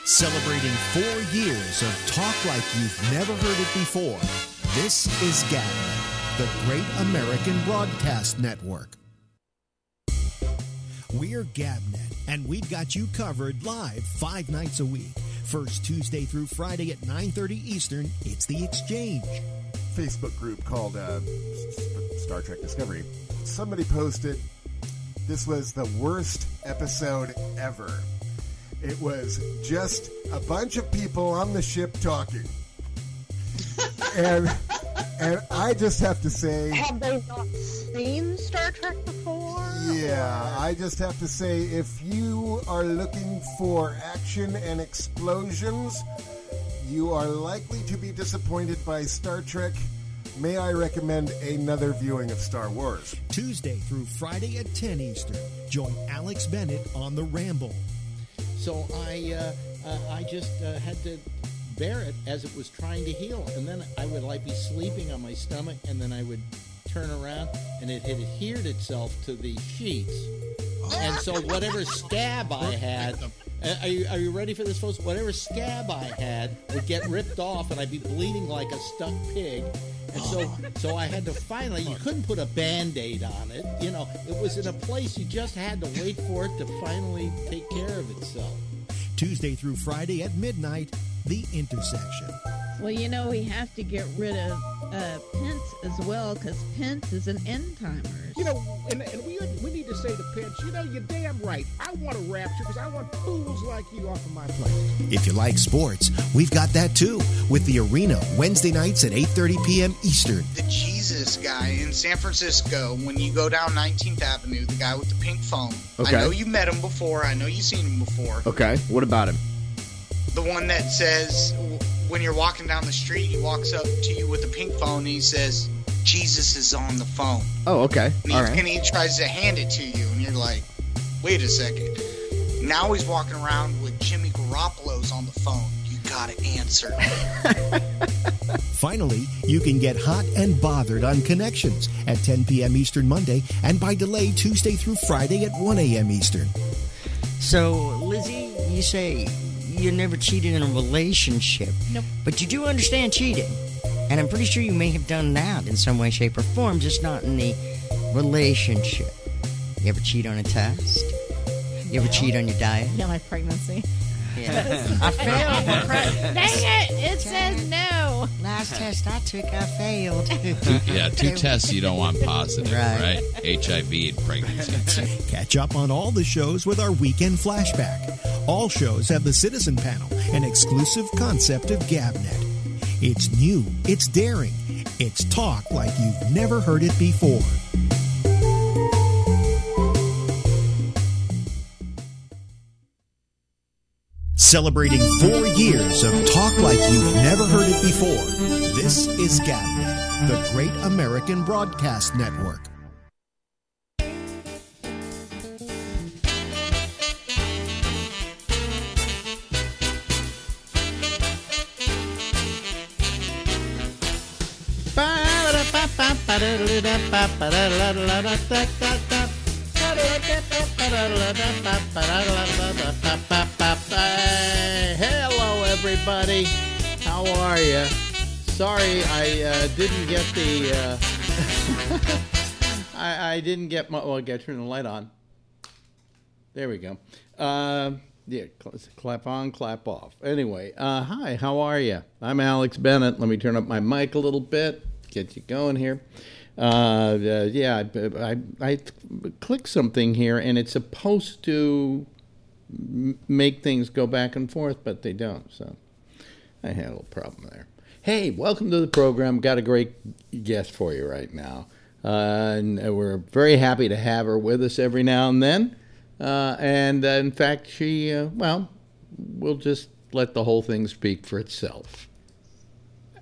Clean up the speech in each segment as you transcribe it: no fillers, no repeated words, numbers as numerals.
Celebrating 4 years of talk like you've never heard it before. This is GABNET, the Great American Broadcast Network. We're GABNET, and we've got you covered live 5 nights a week. First Tuesday through Friday at 9:30 Eastern, it's The Exchange. Facebook group called Star Trek Discovery. Somebody posted, this was the worst episode ever. It was just a bunch of people on the ship talking. and I just have to say... Have they not seen Star Trek before? Yeah, I just have to say, if you are looking for action and explosions, you are likely to be disappointed by Star Trek. May I recommend another viewing of Star Wars? Tuesday through Friday at 10 Eastern. Join Alex Bennett on the Ramble. So I just had to bear it as it was trying to heal. And then I would be sleeping on my stomach, and then I would turn around, and it had adhered itself to the sheets. And so whatever scab I had, are you ready for this, folks? Whatever scab I had would get ripped off, and I'd be bleeding like a stuck pig. And so I had to finally, you couldn't put a Band-Aid on it. You know, it was in a place you just had to wait for it to finally take care of itself. Tuesday through Friday at midnight, The Intersection. Well, you know, we have to get rid of Pence as well, because Pence is an end-timer. You know, and we need to say to Pence, you know, you're damn right. I want a rapture because I want fools like you off of my planet. If you like sports, we've got that too, with The Arena, Wednesday nights at 8:30 p.m. Eastern. The Jesus guy in San Francisco, when you go down 19th Avenue, the guy with the pink phone. Okay. I know you met him before. I know you've seen him before. Okay, what about him? The one that says, when you're walking down the street, he walks up to you with the pink phone and he says, Jesus is on the phone. Oh, okay. All right. And he tries to hand it to you, and you're like, wait a second. Now he's walking around with Jimmy Garoppolo's on the phone. You gotta answer. Finally, you can get hot and bothered on Connections at 10 p.m. Eastern Monday, and by delay Tuesday through Friday at 1 a.m. Eastern. So, Lizzie, you say you never cheated in a relationship. Nope. But you do understand cheating. And I'm pretty sure you may have done that in some way, shape, or form, just not in the relationship. You ever cheat on a test? You ever cheat on your diet? Yeah, my pregnancy. Yeah. I failed. Dang it! It says no. Last test I took, I failed. Two tests you don't want positive, right? HIV and pregnancy. Catch up on all the shows with our weekend flashback. All shows have the Citizen Panel, an exclusive concept of GABNET. It's new, it's daring, it's talk like you've never heard it before. Celebrating 4 years of talk like you've never heard it before. This is GABNET, the Great American Broadcast Network. Hello, everybody. How are you? Sorry, I didn't get the. I didn't get my. Well, I got to turn the light on. There we go. Yeah, clap on, clap off. Anyway, hi. How are you? I'm Alex Bennett. Let me turn up my mic a little bit. Get you going here. I clicked something here, and it's supposed to make things go back and forth, but they don't. So I had a little problem there. Hey, welcome to the program. Got a great guest for you right now. And we're very happy to have her with us every now and then. In fact, she, we'll just let the whole thing speak for itself.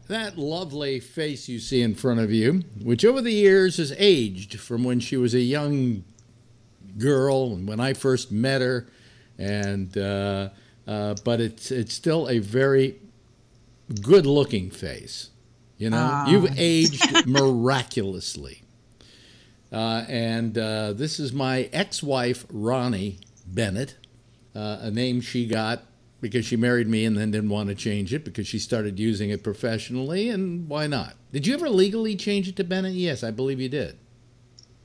That lovely face you see in front of you, which over the years has aged from when she was a young girl and when I first met her, but it's still a very good-looking face. You know, you've aged miraculously. This is my ex-wife, Ronnie Bennett, a name she got because she married me and then didn't want to change it because she started using it professionally, and why not? Did you ever legally change it to Bennett? Yes, I believe you did.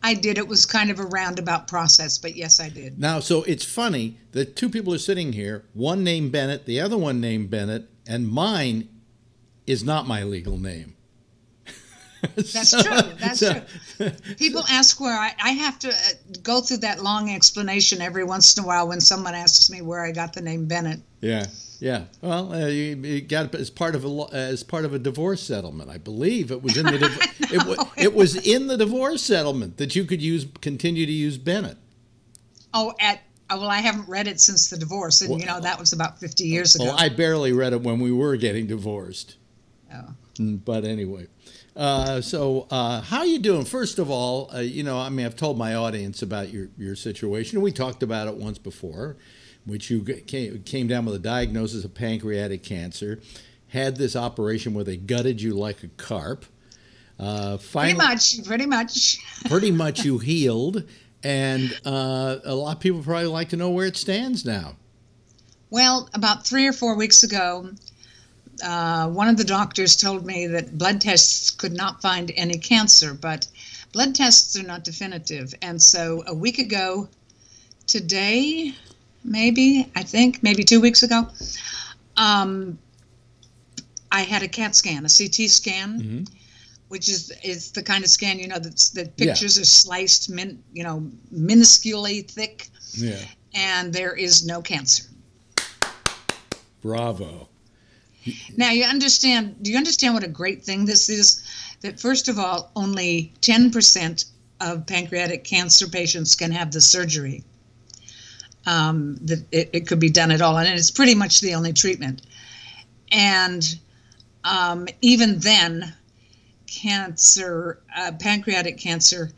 I did. It was kind of a roundabout process, but yes, I did. Now, so it's funny that two people are sitting here, one named Bennett, the other one named Bennett, and mine is not my legal name. That's true. That's true. People ask where I have to go through that long explanation every once in a while when someone asks me where I got the name Bennett. Yeah, yeah. Well, you got it as part of a divorce settlement, I believe. It was in the it was in the divorce settlement that you could continue to use Bennett. Oh, well, I haven't read it since the divorce, and that was about 50 years ago. Oh, I barely read it when we were getting divorced. Oh. But anyway. So how you doing? First of all, I've told my audience about your situation. We talked about it once before, which you came down with a diagnosis of pancreatic cancer, had this operation where they gutted you like a carp. Pretty much. Pretty much you healed, and a lot of people probably like to know where it stands now. Well, about 3 or 4 weeks ago, one of the doctors told me that blood tests could not find any cancer, but blood tests are not definitive. And so a week ago, today, maybe 2 weeks ago, I had a CAT scan, a CT scan, which is the kind of scan, that pictures are sliced, minusculely thick, and there is no cancer. Bravo. Now, do you understand what a great thing this is? That first of all, only 10% of pancreatic cancer patients can have the surgery. That it could be done at all, and it's pretty much the only treatment. And even then, pancreatic cancer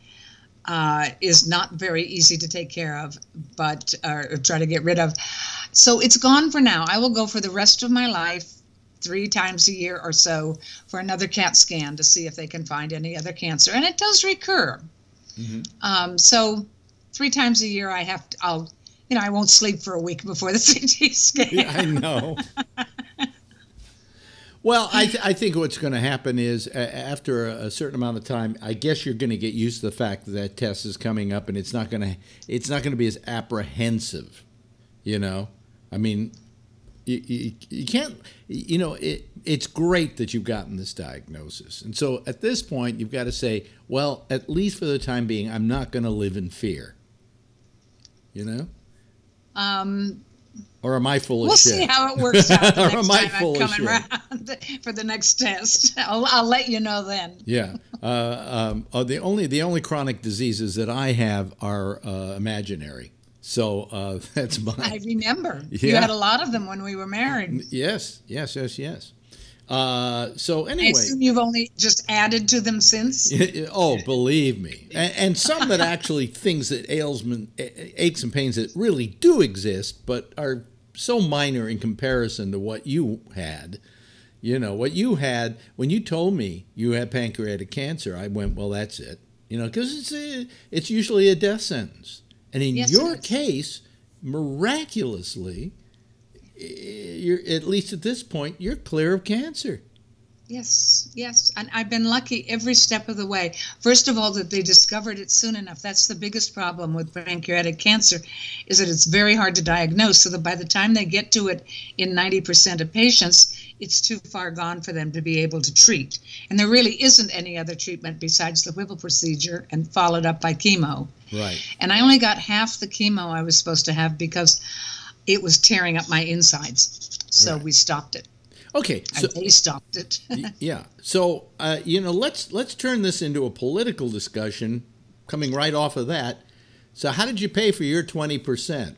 is not very easy to take care of, or try to get rid of. So it's gone for now. I will go for the rest of my life, 3 times a year or so, for another CAT scan to see if they can find any other cancer, and it does recur. So 3 times a year, I won't sleep for a week before the CT scan. Yeah, I know. Well, I think what's going to happen is after a certain amount of time, I guess you're going to get used to the fact that that test is coming up, and it's not going to be as apprehensive. I mean, you can't. It's great that you've gotten this diagnosis, and so at this point, you've got to say, well, at least for the time being, I'm not going to live in fear. Or am I full of shit? We'll see how it works out the or next am I time full I of come shit? around for the next test. I'll let you know then. Yeah. The only chronic diseases that I have are imaginary. So that's mine. I remember. Yeah. You had a lot of them when we were married. Yes. So anyway, I assume you've only just added to them since. Oh, believe me, and some that actually things that aches and pains that really do exist, but are so minor in comparison to what you had. What you had when you told me you had pancreatic cancer. I went, well, that's it. Because it's usually a death sentence, and in your case, miraculously, you're, at least at this point, you're clear of cancer. Yes, and I've been lucky every step of the way. First of all, that they discovered it soon enough. That's the biggest problem with pancreatic cancer, is that it's very hard to diagnose, so that by the time they get to it in 90% of patients, it's too far gone for them to be able to treat. And there really isn't any other treatment besides the Whipple procedure and followed up by chemo. Right. And I only got half the chemo I was supposed to have because it was tearing up my insides. So we stopped it. Okay, so they stopped it. Yeah. So let's turn this into a political discussion. Coming right off of that, so how did you pay for your 20%?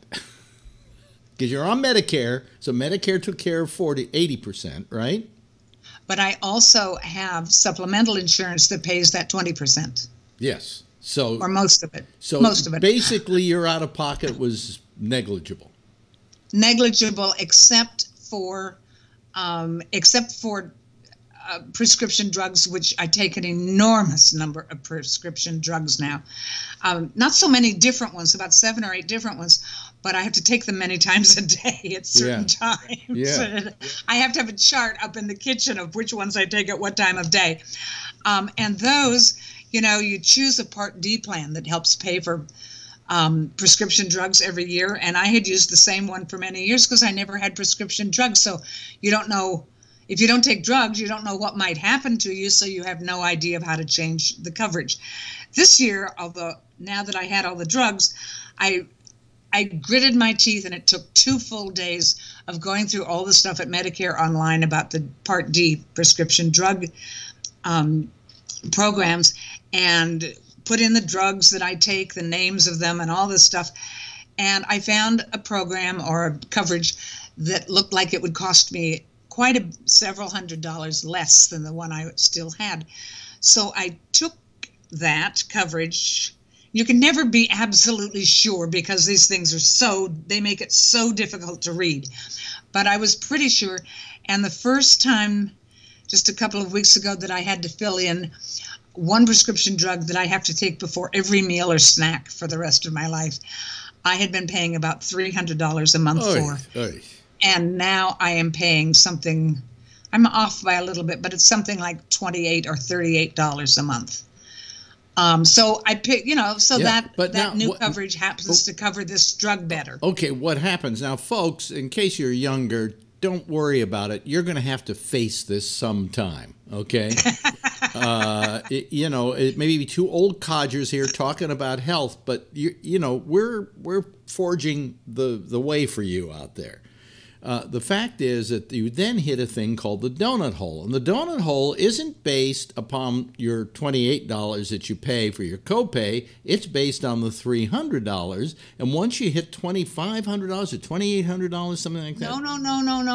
Because you're on Medicare, so Medicare took care of 80%, right? But I also have supplemental insurance that pays that 20%. Yes. So or most of it. So most of it. Basically, your out of pocket was negligible. Negligible, except for prescription drugs, which I take an enormous number of prescription drugs now. Not so many different ones, about 7 or 8 different ones, but I have to take them many times a day at certain times. Yeah. I have to have a chart up in the kitchen of which ones I take at what time of day. And those, you choose a Part D plan that helps pay for prescription drugs every year. And I had used the same one for many years because I never had prescription drugs. So you don't know. If you don't take drugs, you don't know what might happen to you, so you have no idea of how to change the coverage. This year, although now that I had all the drugs, I gritted my teeth, and it took 2 full days of going through all the stuff at Medicare online about the Part D prescription drug programs, and put in the drugs that I take, the names of them, and all this stuff. And I found a program or a coverage that looked like it would cost me quite several $100s less than the one I still had. So I took that coverage. You can never be absolutely sure because these things are they make it so difficult to read. But I was pretty sure. And the first time, just a couple of weeks ago, that I had to fill in one prescription drug that I have to take before every meal or snack for the rest of my life, I had been paying about $300 a month for. And now I am paying something, I'm off by a little bit, but it's something like $28 or $38 a month. So I pick, that new coverage happens to cover this drug better. Okay, what happens now, folks? In case you're younger, don't worry about it. You're going to have to face this sometime. Okay, it may be 2 old codgers here talking about health, but we're forging the way for you out there. The fact is that you then hit a thing called the donut hole. And the donut hole isn't based upon your $28 that you pay for your copay. It's based on the $300. And once you hit $2,500 or $2,800, something like that.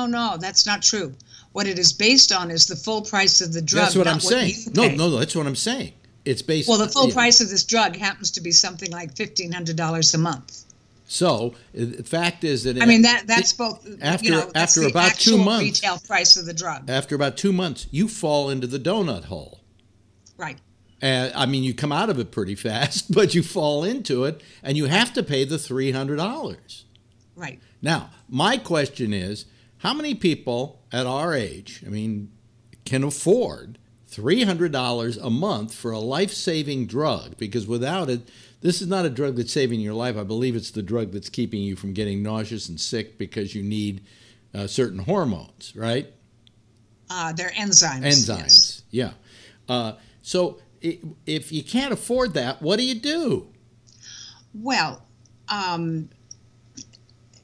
No. That's not true. What it is based on is the full price of the drug. That's what I'm saying. No, that's what I'm saying. It's based. Well, the full price of this drug happens to be something like $1,500 a month. So the fact is that that's both after about 2 months, retail price of the drug. After about 2 months, you fall into the donut hole. Right. And you come out of it pretty fast, but you fall into it, and you have to pay the $300. Right. Now, my question is, how many people at our age, can afford $300 a month for a life-saving drug? Because without it, this is not a drug that's saving your life. I believe it's the drug that's keeping you from getting nauseous and sick because you need certain hormones, right? They're enzymes. Enzymes, yes. Yeah. So if you can't afford that, what do you do? Well,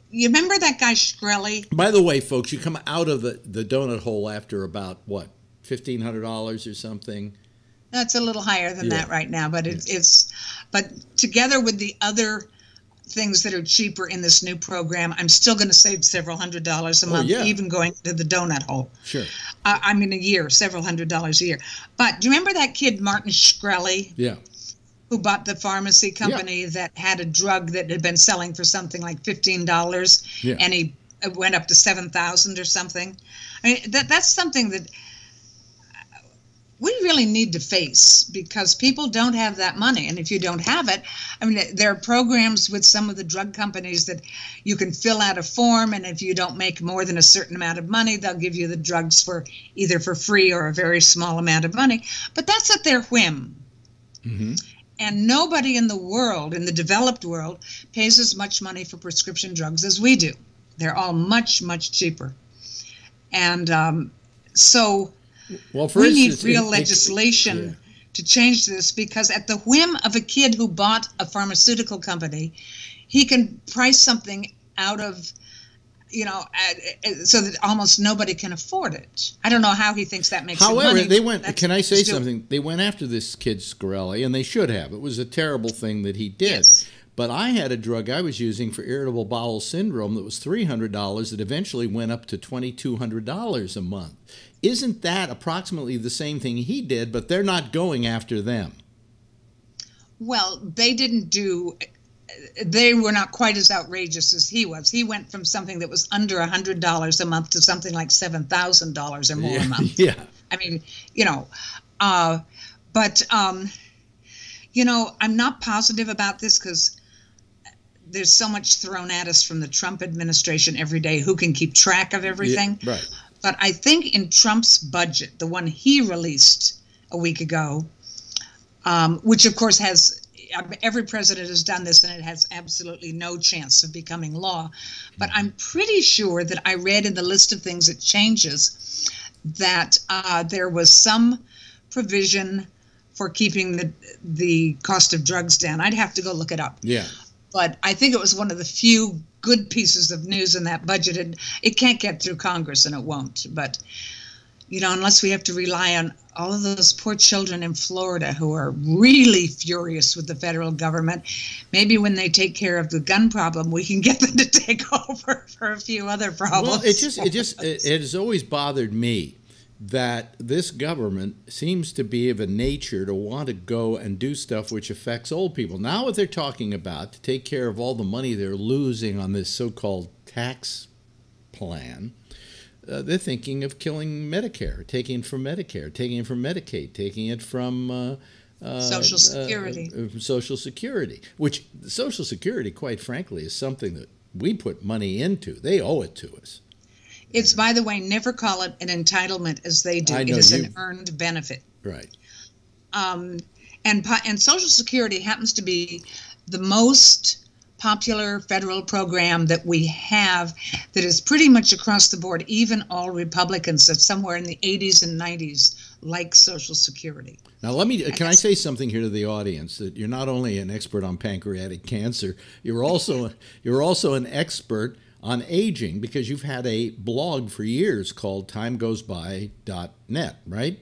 you remember that guy Shkreli? By the way, folks, you come out of the donut hole after about, what, $1,500 or something? That's a little higher than that right now, but but together with the other things that are cheaper in this new program, I'm still going to save several $100s a month, even going to the donut hole. Sure. A year, several $100s a year. But do you remember that kid, Martin Shkreli? Yeah. Who bought the pharmacy company that had a drug that had been selling for something like $15, and he went up to $7,000 or something? That's something that we really need to face, because people don't have that money. And if you don't have it, there are programs with some of the drug companies that you can fill out a form, and if you don't make more than a certain amount of money, they'll give you the drugs for either for free or a very small amount of money. But that's at their whim. Mm-hmm. And nobody in the world, in the developed world, pays as much money for prescription drugs as we do. They're all much, much cheaper. And so we need real legislation to change this, because at the whim of a kid who bought a pharmaceutical company, he can price something out of, so that almost nobody can afford it. I don't know how he thinks that makes money. However, they went. Can I say something? They went after this kid Shkreli, and they should have. It was a terrible thing that he did. Yes. But I had a drug I was using for irritable bowel syndrome that was $300 that eventually went up to $2,200 a month. Isn't that approximately the same thing he did, but they're not going after them? Well, they were not quite as outrageous as he was. He went from something that was under $100 a month to something like $7,000 or more a month. Yeah. I mean, but I'm not positive about this because there's so much thrown at us from the Trump administration every day. Who can keep track of everything? Yeah, right. But I think in Trump's budget, the one he released a week ago, which of course every president has done this and it has absolutely no chance of becoming law. But I'm pretty sure that I read in the list of things it changes that there was some provision for keeping the cost of drugs down. I'd have to go look it up. Yeah. But I think it was one of the few good pieces of news in that budget. And it can't get through Congress, and it won't. But, unless we have to rely on all of those poor children in Florida who are really furious with the federal government, maybe when they take care of the gun problem, we can get them to take over for a few other problems. Well, it has always bothered me that this government seems to be of a nature to want to go and do stuff which affects old people. Now what they're talking about, to take care of all the money they're losing on this so-called tax plan, they're thinking of killing Medicare, taking it from Medicare, taking it from Medicaid, taking it from Social Security. Social Security, which Social Security, quite frankly, is something that we put money into. They owe it to us. It's, by the way, never call it an entitlement as they do. It is an earned benefit. Right. And Social Security happens to be the most popular federal program that we have that is pretty much across the board. Even all Republicans that somewhere in the 80s and 90s like Social Security. Now, can I say something here to the audience, that you're not only an expert on pancreatic cancer, you're also an expert on aging, because you've had a blog for years called timegoesby.net, right?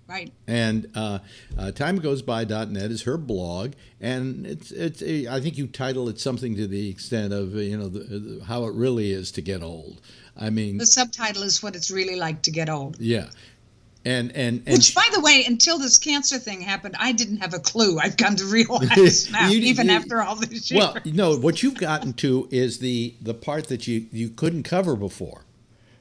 Right. And timegoesby.net is her blog, and it's I think you title it something to the extent of how it really is to get old. I mean, the subtitle is What It's Really Like to Get Old. Yeah. And which, by the way, until this cancer thing happened, I didn't have a clue. I've come to realize now, after all these years. Well, no, what you've gotten to is the part that you couldn't cover before,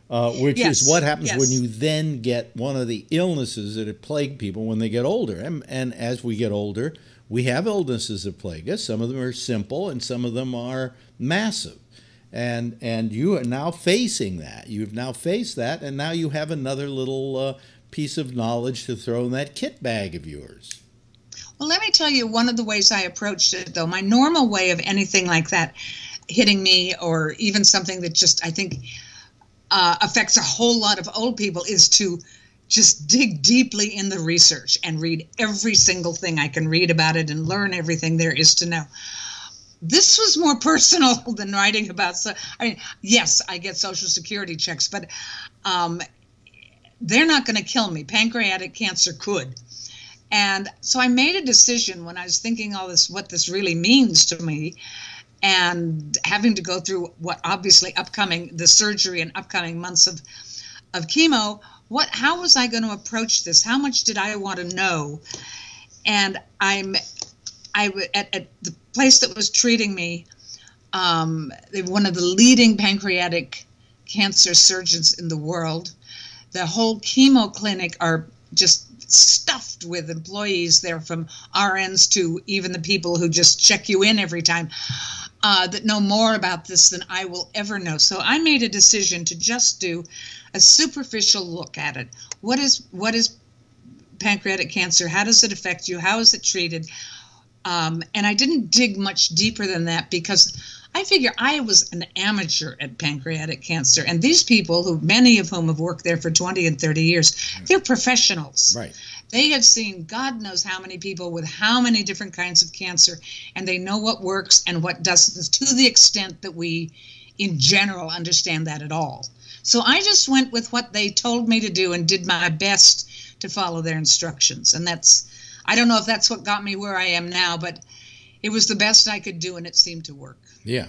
which is what happens when you then get one of the illnesses that have plagued people when they get older. And as we get older, we have illnesses that plague us. Some of them are simple, and some of them are massive. And you are now facing that. You've now faced that, and now you have another little piece of knowledge to throw in that kit bag of yours. Well, let me tell you one of the ways I approached it, though. My normal way of anything like that hitting me, or even something that just, I think, affects a whole lot of old people, is to just dig deeply in the research and read every single thing I can read about it and learn everything there is to know. This was more personal than writing about. Yes, I get Social Security checks, but they're not going to kill me. Pancreatic cancer could. And so I made a decision when I was thinking all this, what this really means to me, and having to go through what obviously the surgery and upcoming months of chemo. How was I going to approach this? How much did I want to know? And at the place that was treating me, one of the leading pancreatic cancer surgeons in the world. The whole chemo clinic are just stuffed with employees there, from RNs to even the people who just check you in every time, that know more about this than I will ever know. So I made a decision to just do a superficial look at it. What is pancreatic cancer? How does it affect you? How is it treated? And I didn't dig much deeper than that, because I figure I was an amateur at pancreatic cancer, and these people, many of whom have worked there for 20 and 30 years, they're professionals. Right. They have seen God knows how many people with how many different kinds of cancer, and they know what works and what doesn't, to the extent that we, in general, understand that at all. So I just went with what they told me to do and did my best to follow their instructions. And I don't know if that's what got me where I am now, but it was the best I could do, and it seemed to work. Yeah.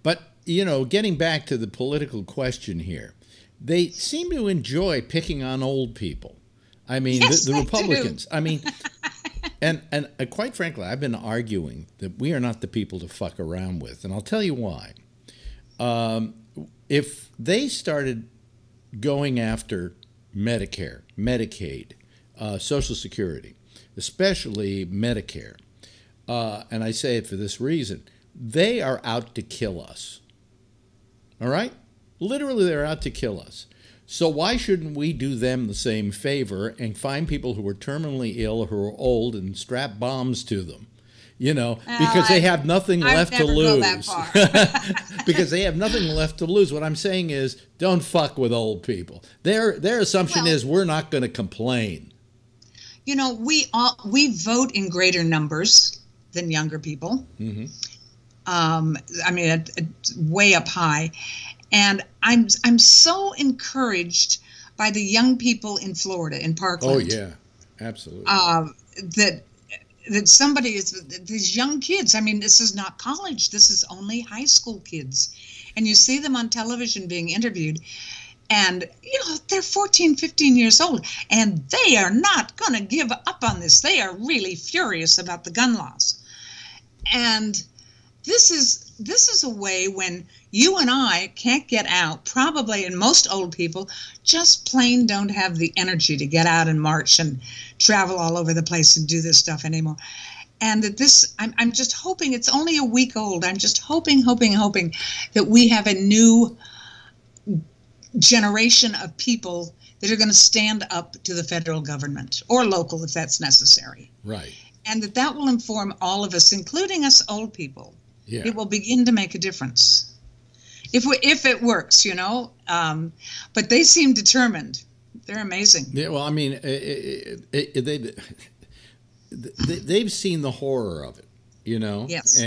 But, getting back to the political question here, they seem to enjoy picking on old people. I mean, yes, the Republicans. Do. I mean, and quite frankly, I've been arguing that we are not the people to fuck around with, and I'll tell you why. If they started going after Medicare, Medicaid, Social Security, especially Medicare, and I say it for this reason, they are out to kill us. All right? Literally, they're out to kill us. So why shouldn't we do them the same favor and find people who are terminally ill or who are old and strap bombs to them? You know, because they have nothing left to lose. Because they have nothing left to lose. What I'm saying is, don't fuck with old people. Their assumption is we're not going to complain. You know, we vote in greater numbers than younger people. Mm-hmm. I mean, way up high, and I'm so encouraged by the young people in Florida, in Parkland. Oh yeah, absolutely. That somebody is, these young kids, I mean, this is not college, this is only high school kids. And you see them on television being interviewed, and, you know, they're 14, 15 years old, and they are not going to give up on this. They are really furious about the gun laws. And this is a way when you and I can't get out, probably, and most old people just plain don't have the energy to get out and march and travel all over the place and do this stuff anymore. And that this, I'm just hoping, it's only a week old, I'm just hoping that we have a new generation of people that are going to stand up to the federal government, or local if that's necessary. Right. And that will inform all of us, including us old people. Yeah. It will begin to make a difference if it works, you know. But they seem determined. They're amazing. Yeah. Well, I mean, they've seen the horror of it, you know. Yes.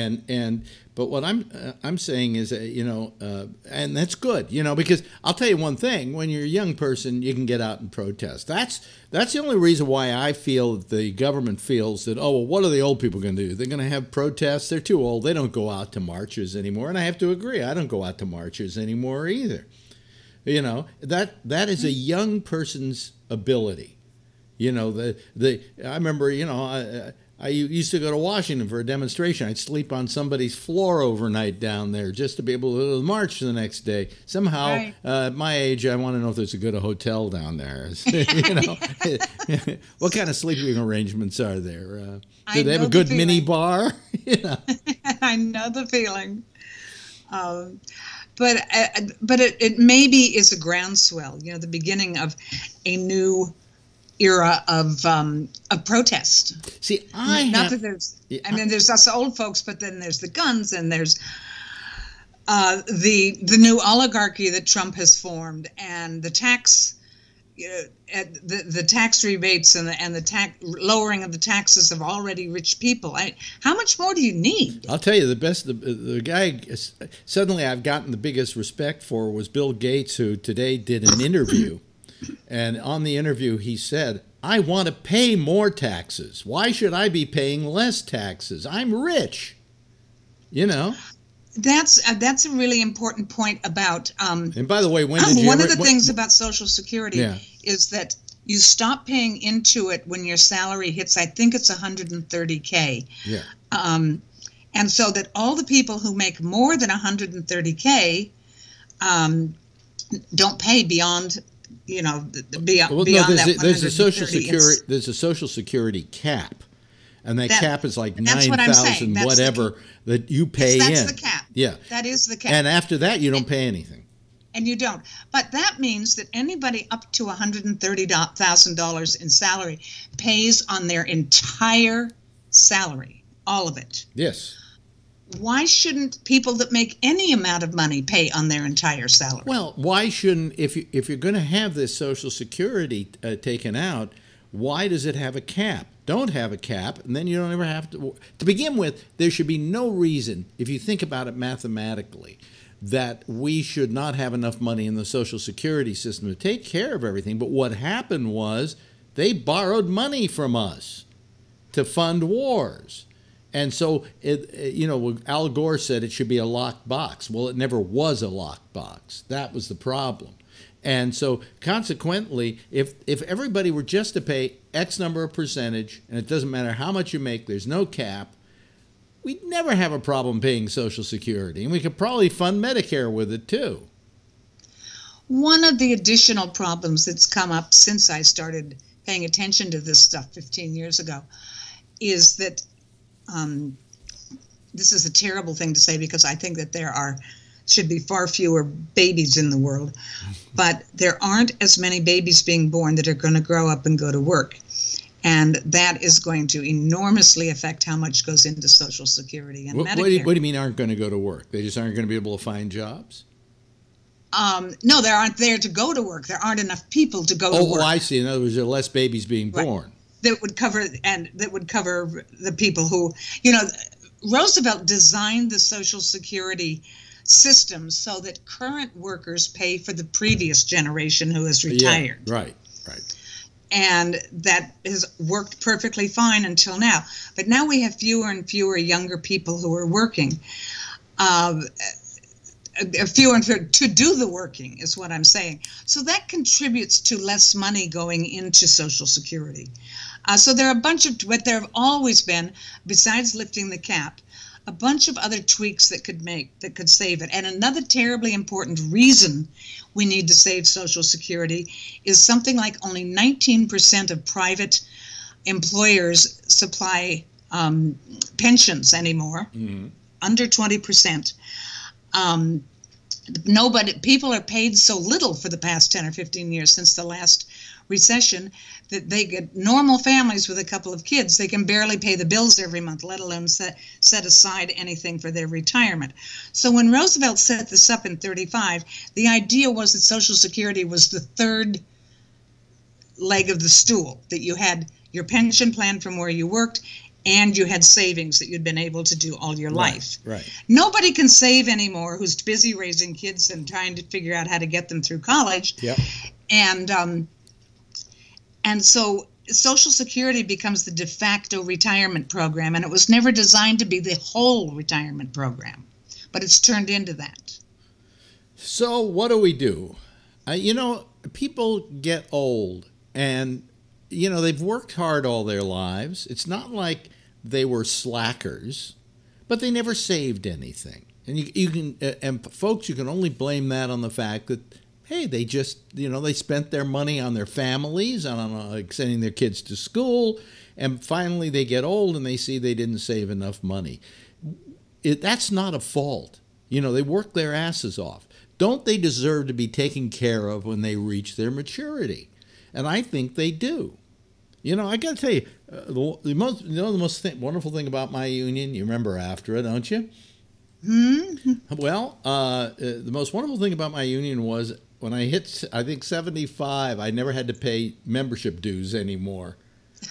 But what I'm saying is, you know, and that's good, you know, because I'll tell you one thing: when you're a young person, you can get out and protest. That's the only reason why I feel that the government feels that, oh, well, what are the old people going to do? They're going to have protests. They're too old. They don't go out to marches anymore. And I have to agree. I don't go out to marches anymore either. You know, that is a young person's ability. You know, I remember, you know, I used to go to Washington for a demonstration. I'd sleep on somebody's floor overnight down there just to be able to march the next day. Somehow, right. At my age, I want to know if there's a good hotel down there. You know, what kind of sleeping arrangements are there? Do they have a good mini bar? You know? I know the feeling. But it maybe is a groundswell. You know, the beginning of a new era of protest. See, there's us old folks, but then there's the guns, and there's the new oligarchy that Trump has formed, and the tax, the tax rebates and the lowering of the taxes of already rich people. How much more do you need? I'll tell you, the guy suddenly I've gotten the biggest respect for was Bill Gates, who today did an interview. And on the interview, he said, I want to pay more taxes. Why should I be paying less taxes? I'm rich. You know? That's a really important point about... and by the way, one of the things about Social Security is that you stop paying into it when your salary hits, I think it's $130K. Yeah. And so that all the people who make more than $130K don't pay beyond... You know, beyond that. There's a Social Security cap, and that cap is like 9,000 whatever that you pay in. That's the cap. Yeah, that is the cap. And after that, you don't pay anything. And you don't. But that means that anybody up to $130,000 in salary pays on their entire salary, all of it. Yes. Why shouldn't people that make any amount of money pay on their entire salary? Well, why shouldn't, if you're going to have this Social Security taken out, why does it have a cap? Don't have a cap, and then you don't ever have to. To begin with, there should be no reason, if you think about it mathematically, that we should not have enough money in the Social Security system to take care of everything. But what happened was they borrowed money from us to fund wars. And so, Al Gore said it should be a locked box. Well, it never was a locked box. That was the problem. And so, consequently, if everybody were just to pay X number of percentage, and it doesn't matter how much you make, there's no cap, we'd never have a problem paying Social Security. And we could probably fund Medicare with it, too. One of the additional problems that's come up since I started paying attention to this stuff 15 years ago is that this is a terrible thing to say because I think that should be far fewer babies in the world, but there aren't as many babies being born that are going to grow up and go to work. And that is going to enormously affect how much goes into Social Security and Medicare. What do you mean aren't going to go to work? They just aren't going to be able to find jobs? No, they aren't there to go to work. There aren't enough people to go to work. Oh, I see. In other words, there are less babies being born. That would cover the people who, Roosevelt designed the Social Security system so that current workers pay for the previous generation who has retired. Yeah, right. And that has worked perfectly fine until now. But now we have fewer and fewer younger people who are working. Fewer and fewer to do the working is what I'm saying. So that contributes to less money going into Social Security. So there are but there have always been, besides lifting the cap, a bunch of other tweaks that could save it. And another terribly important reason we need to save Social Security is something like only 19% of private employers supply pensions anymore, under 20%. People are paid so little for the past 10 or 15 years since the last recession that they get normal families with a couple of kids. They can barely pay the bills every month, let alone set aside anything for their retirement. So when Roosevelt set this up in 1935, the idea was that Social Security was the third leg of the stool, that you had your pension plan from where you worked and you had savings that you'd been able to do all your life. Right. Nobody can save anymore who's busy raising kids and trying to figure out how to get them through college. Yep. And so Social Security becomes the de facto retirement program, and it was never designed to be the whole retirement program, but it's turned into that. So what do we do? People get old, and, they've worked hard all their lives. It's not like they were slackers, but they never saved anything. And you can, and folks, you can only blame that on the fact that, hey, they just, they spent their money on their families, on sending their kids to school, and finally they get old and they see they didn't save enough money. That's not a fault. They work their asses off. Don't they deserve to be taken care of when they reach their maturity? And I think they do. I got to tell you, the most wonderful thing about my union, you remember AFTRA, don't you? Mm-hmm. Well, the most wonderful thing about my union was when I hit, I think, 75, I never had to pay membership dues anymore.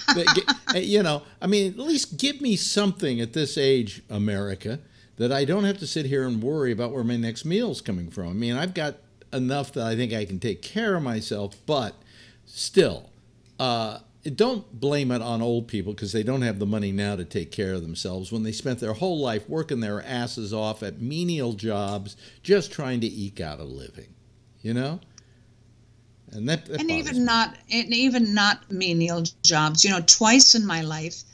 At least give me something at this age, America, that I don't have to sit here and worry about where my next meal's coming from. I've got enough that I think I can take care of myself, but still, don't blame it on old people because they don't have the money now to take care of themselves when they spent their whole life working their asses off at menial jobs just trying to eke out a living. And even not menial jobs. Twice in my life,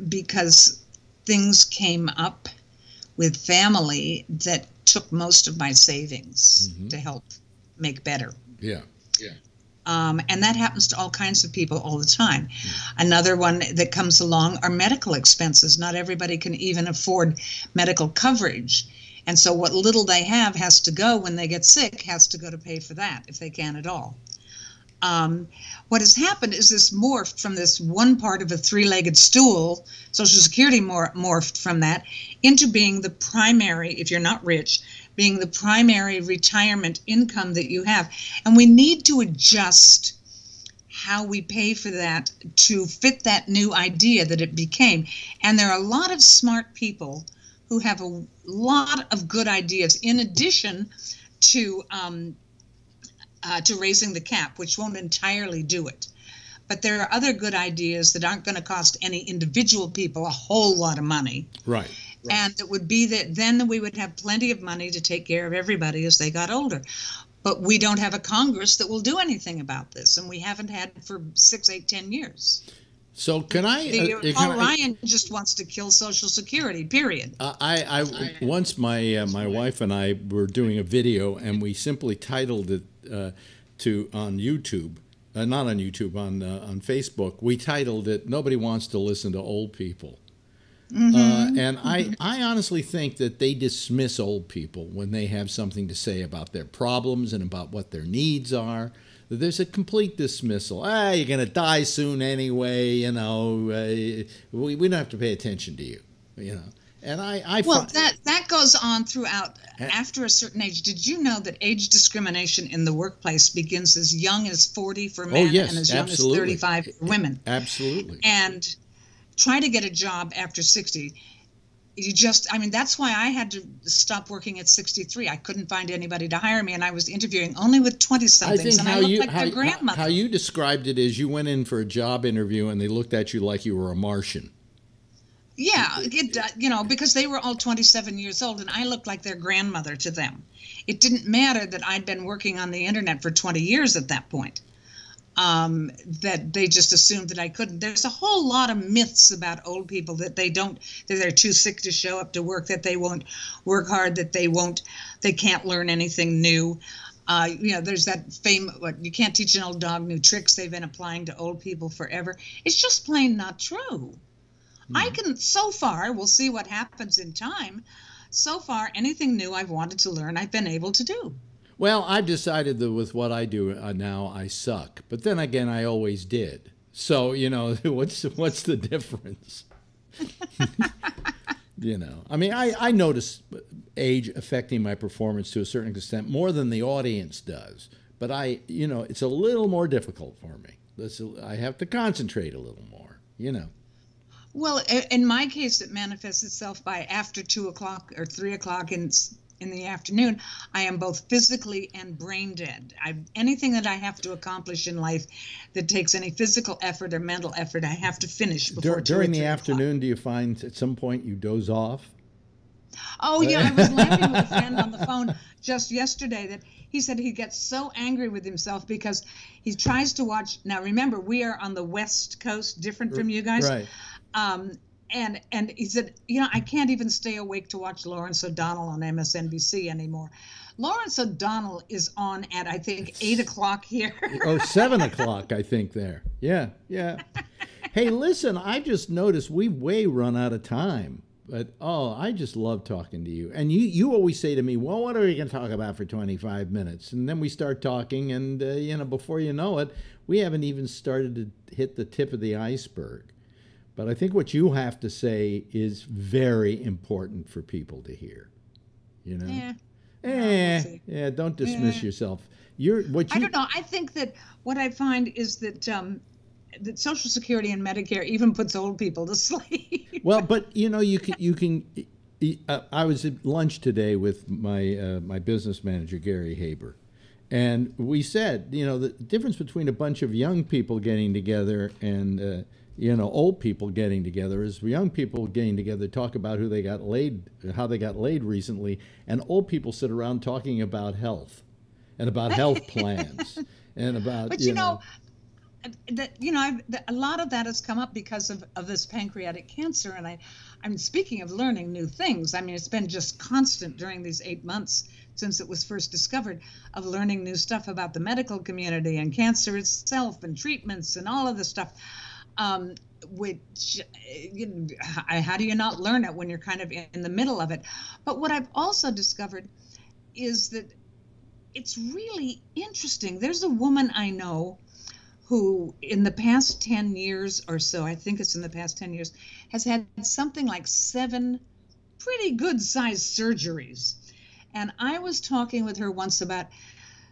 because things came up with family that took most of my savings to help make better. Yeah. And that happens to all kinds of people all the time. Another one that comes along are medical expenses. Not everybody can even afford medical coverage. And so what little they have has to go when they get sick, has to go to pay for that, if they can at all. What has happened is this morphed from this one part of a three-legged stool, Social Security morphed from that, into being the primary, if you're not rich, being the primary retirement income that you have. And we need to adjust how we pay for that to fit that new idea that it became. And there are a lot of smart people who have a lot of good ideas in addition to raising the cap, which won't entirely do it. But there are other good ideas that aren't going to cost any individual people a whole lot of money. Right. And it would be that then we would have plenty of money to take care of everybody as they got older. But we don't have a Congress that will do anything about this, and we haven't had for 6, 8, 10 years. So can I? Paul Ryan just wants to kill Social Security. Period. I once my wife and I were doing a video, and we simply titled it on YouTube, not on YouTube, on Facebook. We titled it "Nobody Wants to Listen to Old People." And I honestly think that they dismiss old people when they have something to say about their problems and about what their needs are. There's a complete dismissal. You're going to die soon anyway, you know. We don't have to pay attention to you, you know. And that goes on throughout. After a certain age, did you know that age discrimination in the workplace begins as young as 40 for men and as young as 35 for women? Absolutely. And try to get a job after 60. That's why I had to stop working at 63. I couldn't find anybody to hire me, and I was interviewing only with 20-somethings, and I looked like their grandmother. How you described it is you went in for a job interview, and they looked at you like you were a Martian. Yeah, because they were all 27 years old, and I looked like their grandmother to them. It didn't matter that I'd been working on the internet for 20 years at that point. That they just assumed that I couldn't. There's a whole lot of myths about old people that that they're too sick to show up to work, that they won't work hard, that they can't learn anything new. There's that you can't teach an old dog new tricks. They've been applying to old people forever. It's just plain not true. So far, we'll see what happens in time. So far, anything new I've wanted to learn, I've been able to do. Well, I've decided that with what I do now, I suck. But then again, I always did. So, what's the difference? I notice age affecting my performance to a certain extent more than the audience does. But it's a little more difficult for me. I have to concentrate a little more, Well, in my case, it manifests itself by after 2 o'clock or 3 o'clock in the afternoon, I am both physically and brain dead. Anything that I have to accomplish in life that takes any physical effort or mental effort, I have to finish before 2 or 3 o'clock. During the afternoon, do you find at some point you doze off? Oh, yeah. I was laughing with a friend on the phone just yesterday that he said he gets so angry with himself because he tries to watch. Now, remember, we are on the West Coast, different from you guys. Right. And he said, I can't even stay awake to watch Lawrence O'Donnell on MSNBC anymore. Lawrence O'Donnell is on at, I think, 8 o'clock here. Or 7 o'clock, I think, there. Yeah. Hey, listen, I just noticed we've way run out of time. But, I just love talking to you. And you always say to me, well, what are we going to talk about for 25 minutes? And then we start talking, and, before you know it, we haven't even started to hit the tip of the iceberg. But I think what you have to say is very important for people to hear. Yeah, don't dismiss yourself. I don't know. I think that what I find is that that Social Security and Medicare even puts old people to sleep. Well, but you can. I was at lunch today with my business manager, Gary Haber, and we said, the difference between a bunch of young people getting together and old people getting together is young people getting together talk about how they got laid recently, and old people sit around talking about health and about health plans and about. But a lot of that has come up because of this pancreatic cancer, and I'm speaking of learning new things. I mean, it's been just constant during these 8 months since it was first discovered of learning new stuff about the medical community and cancer itself and treatments and all of this stuff. Which, how do you not learn it when you're kind of in the middle of it? But what I've also discovered is that it's really interesting. There's a woman I know who in the past 10 years or so, I think it's in the past 10 years, has had something like 7 pretty good-sized surgeries. And I was talking with her once about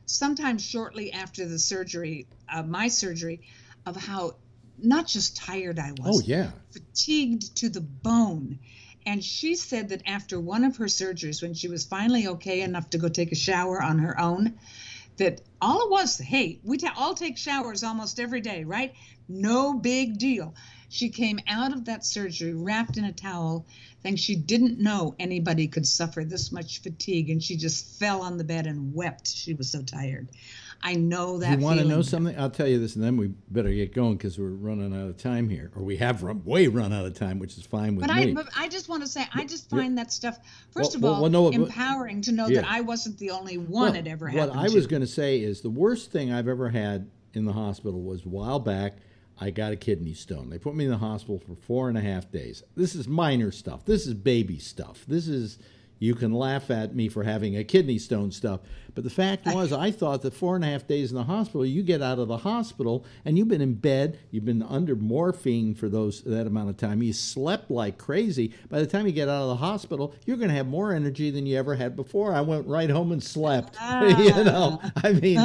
sometime shortly after the surgery, my surgery, of how not just tired I was, fatigued to the bone. And she said that after one of her surgeries, when she was finally okay enough to go take a shower on her own, that all it was, hey, we all take showers almost every day, right? No big deal. She came out of that surgery wrapped in a towel, saying she didn't know anybody could suffer this much fatigue, and she just fell on the bed and wept. She was so tired. I know that. You want to know feeling. something? I'll tell you this, and then we better get going because we're running out of time here, or we have run out of time, which is fine with me. But I just want to say, I just find that stuff, first of Well, all, well, no, empowering to know yeah. that I wasn't the only one it ever happened to. What I was going to say is the worst thing I've ever had in the hospital was a while back. I got a kidney stone. They put me in the hospital for 4.5 days. This is minor stuff. This is baby stuff. This is, you can laugh at me for having a kidney stone stuff. But the fact was, I thought that 4.5 days in the hospital, you get out of the hospital and you've been in bed, you've been under morphine for that amount of time. You slept like crazy. By the time you get out of the hospital, you're going to have more energy than you ever had before. I went right home and slept. You know, I mean,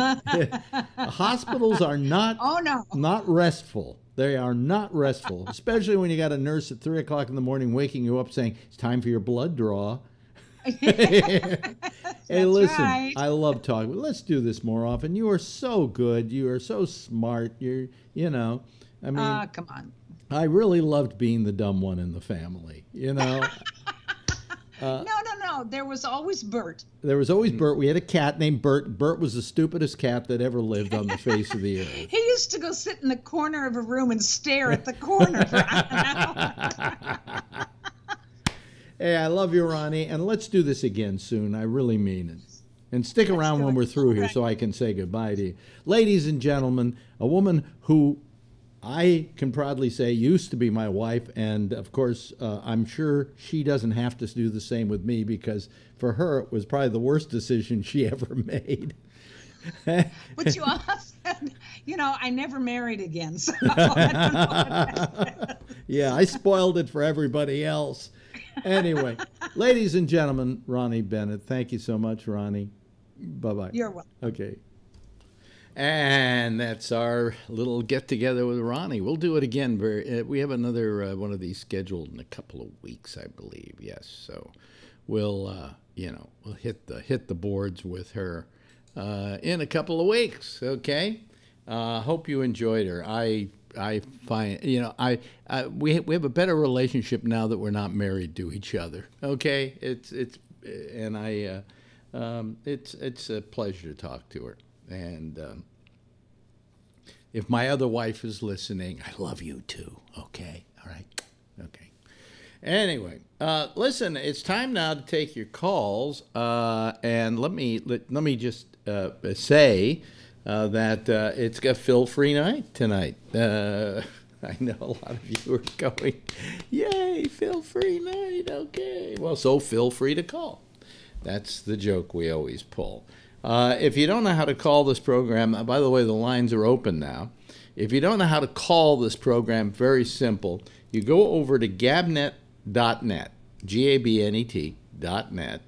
hospitals are not, not restful. They are not restful, especially when you got a nurse at 3 o'clock in the morning waking you up saying, it's time for your blood draw. Hey, listen, right. I love talking. Let's do this more often. You are so good. You are so smart. You know, I mean, come on. I really loved being the dumb one in the family, you know. No. There was always Bert. There was always Bert. We had a cat named Bert. Bert was the stupidest cat that ever lived on the face of the earth. He used to go sit in the corner of a room and stare at the corner for an hour. Hey, I love you, Ronnie, and let's do this again soon. I really mean it. And stick around when we're through here so I can say goodbye to you. Ladies and gentlemen, a woman who I can proudly say used to be my wife, and of course, I'm sure she doesn't have to do the same with me because for her, it was probably the worst decision she ever made. But you said, you know, I never married again, so I don't know what that is. Yeah, I spoiled it for everybody else. Anyway, ladies and gentlemen, Ronnie Bennett. Thank you so much, Ronnie. Bye-bye. You're welcome. Okay. And that's our little get-together with Ronnie. We'll do it again. We have another one of these scheduled in a couple of weeks, I believe. Yes, so we'll we'll hit the boards with her in a couple of weeks. Okay. Hope you enjoyed her. I find, we have a better relationship now that we're not married to each other. Okay, it's a pleasure to talk to her. And if my other wife is listening, I love you too. Okay, all right, okay. Anyway, listen, it's time now to take your calls. And let me just say. That it's a feel-free night tonight. I know a lot of you are going, yay, feel-free night, okay. Well, so feel free to call. That's the joke we always pull. If you don't know how to call this program, by the way, the lines are open now. If you don't know how to call this program, very simple. You go over to gabnet.net, Gabnet.net.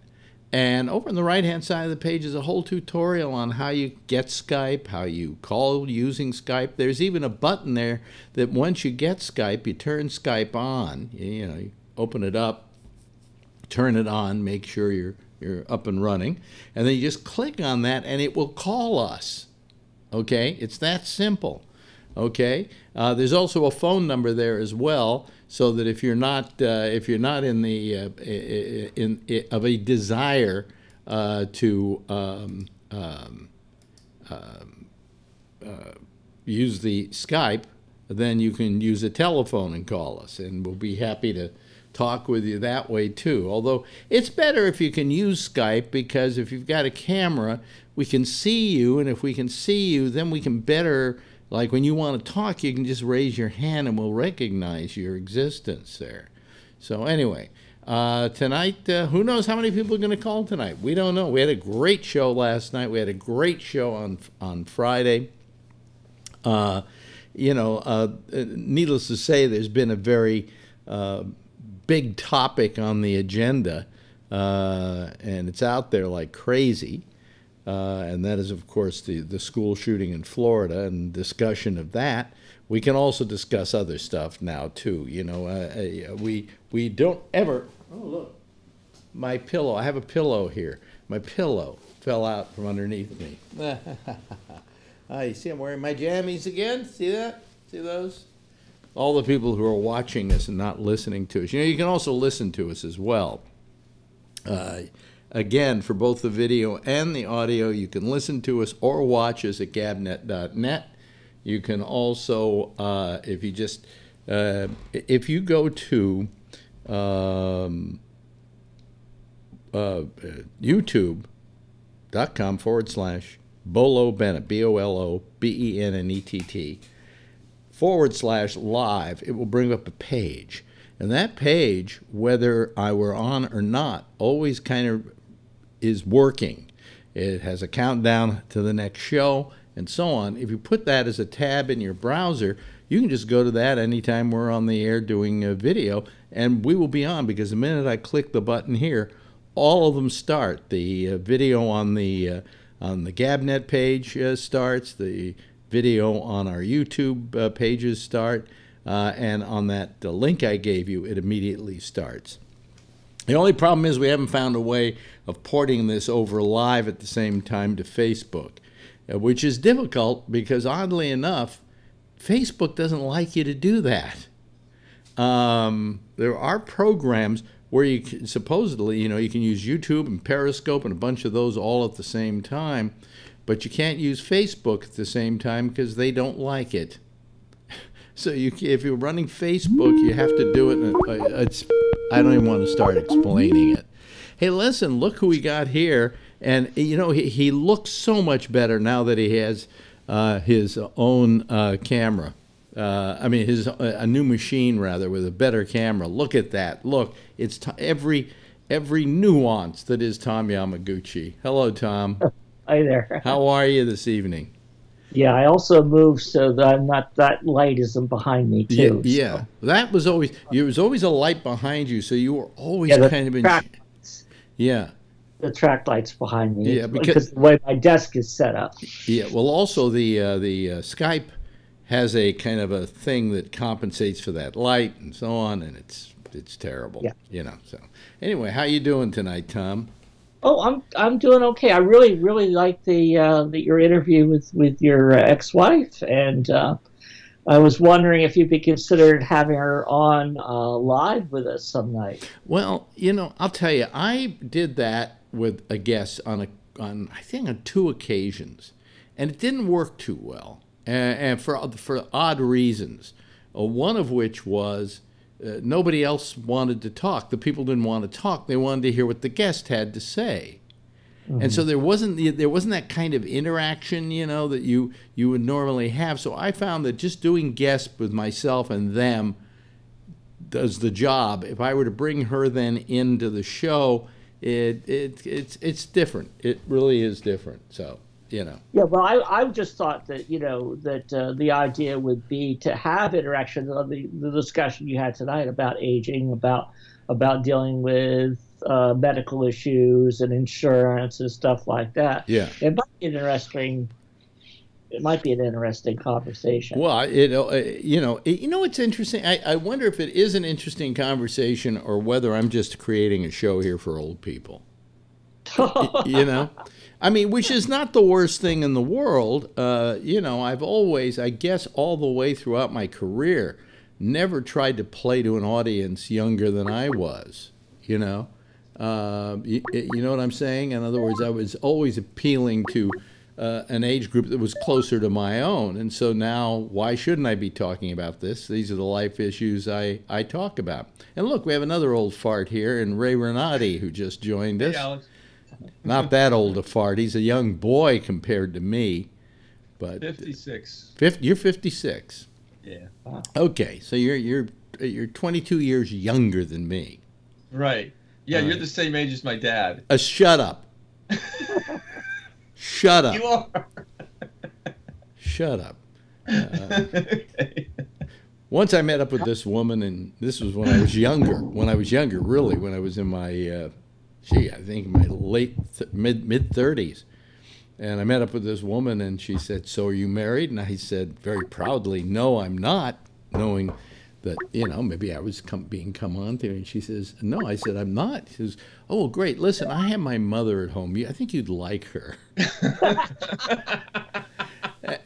And over on the right-hand side of the page is a whole tutorial on how you get Skype, how you call using Skype. There's even a button there that once you get Skype, you turn Skype on. You open it up, turn it on, make sure you're up and running, and then you just click on that, and it will call us. Okay, it's that simple. Okay, there's also a phone number there as well, so that if you're not in the of a desire to use the Skype, then you can use a telephone and call us, and we'll be happy to talk with you that way too. Although it's better if you can use Skype, because if you've got a camera, we can see you, and if we can see you, then we can better. Like when you want to talk, you can just raise your hand and we'll recognize your existence there. So anyway, tonight, who knows how many people are going to call tonight? We don't know. We had a great show last night. We had a great show on Friday. Needless to say, there's been a very big topic on the agenda, and it's out there like crazy. And that is, of course, the school shooting in Florida and discussion of that. We can also discuss other stuff now, too. We don't ever... Oh, look. My pillow. I have a pillow here. My pillow fell out from underneath me. You see I'm wearing my jammies again? See that? See those? All the people who are watching us and not listening to us. You can also listen to us as well. Again, for both the video and the audio, you can listen to us or watch us at gabnet.net. You can also, if you go to youtube.com/Bolo Bennett, BOLOBENNETT /live, it will bring up a page. And that page, whether I were on or not, always kind of is working. It has a countdown to the next show and so on. If you put that as a tab in your browser, you can just go to that anytime we're on the air doing a video, and we will be on, because the minute I click the button here, all of them start. The video on the Gabnet page starts. The video on our YouTube pages start. And on that link I gave you, it immediately starts. The only problem is we haven't found a way of porting this over live at the same time to Facebook, which is difficult because, oddly enough, Facebook doesn't like you to do that. There are programs where you can, supposedly, you can use YouTube and Periscope and a bunch of those all at the same time, but you can't use Facebook at the same time because they don't like it. So if you're running Facebook, you have to do it. I don't even want to start explaining it. Hey, listen, look who we got here. And, he looks so much better now that he has his own camera. A new machine, rather, with a better camera. Look at that. Look, it's every nuance that is Tom Yamaguchi. Hello, Tom. Hi there. How are you this evening? Yeah, I also moved so that that light isn't behind me too. Yeah. So. That was always, there was always a light behind you, so you were always kind of in. Yeah. The track light's behind me. Yeah, because the way my desk is set up. Yeah. Well, also the Skype has a kind of a thing that compensates for that light and so on, and it's terrible. Yeah. So anyway, how you doing tonight, Tom? Oh, I'm doing okay. I really liked your interview with your ex-wife, and I was wondering if you'd be considered having her on live with us some night. Well, I'll tell you, I did that with a guest on I think on 2 occasions, and it didn't work too well, and for odd reasons. One of which was. Nobody else wanted to talk. The people didn't want to talk. They wanted to hear what the guest had to say. Mm-hmm. And so there wasn't that kind of interaction, that you would normally have. So I found that just doing guests with myself and them does the job. If I were to bring her then into the show, it's different. It really is different. So. Yeah, well, I just thought that that the idea would be to have interaction on the discussion you had tonight about aging, about dealing with medical issues and insurance and stuff like that. Yeah, it might be interesting. It might be an interesting conversation. Well, it's interesting. I wonder if it is an interesting conversation or whether I'm just creating a show here for old people. Which is not the worst thing in the world. I've always, I guess, all the way throughout my career, never tried to play to an audience younger than I was. You know what I'm saying? In other words, I was always appealing to an age group that was closer to my own. And so now, why shouldn't I be talking about this? These are the life issues I talk about. And look, we have another old fart here, and Ray Renati, who just joined us. Hey, Alex. Not that old a fart. He's a young boy compared to me. But 56. You're 56. Yeah. Okay, so you're 22 years younger than me. Right. Yeah, you're the same age as my dad. Shut up. Shut up. You are. Shut up. Okay. Once I met up with this woman, and this was when I was younger. When I was in my I think my mid 30s. And I met up with this woman, and she said, "So are you married?" And I said very proudly, "No, I'm not," knowing that, maybe I was being come on to. And she says, "No." I said, "I'm not." She says, "Oh, well, great. Listen, I have my mother at home. I think you'd like her."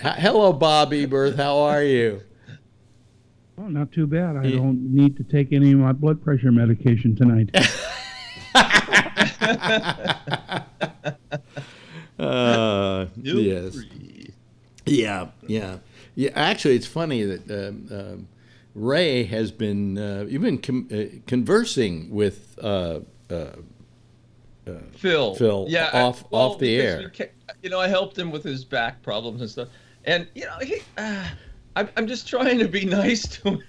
Hello, Bob Eberth. How are you? Oh, not too bad. I don't need to take any of my blood pressure medication tonight. Yes. Yeah, yeah, yeah. Actually, it's funny that Ray has been you've been conversing with Phil, yeah, off the air. I helped him with his back problems and stuff, and I'm just trying to be nice to him.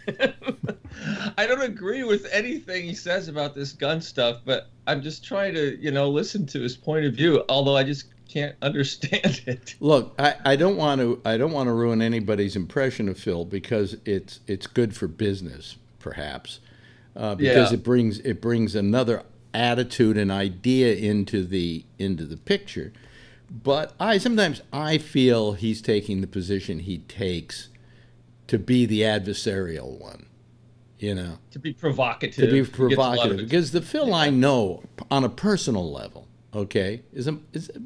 I don't agree with anything he says about this gun stuff, but I'm just trying to listen to his point of view. Although I just can't understand it. Look, I don't want to ruin anybody's impression of Phil because it's good for business, perhaps, because it brings another attitude and idea into the picture. But sometimes I feel he's taking the position he takes to be the adversarial one, to be provocative. Because the Phil I know on a personal level, okay, is a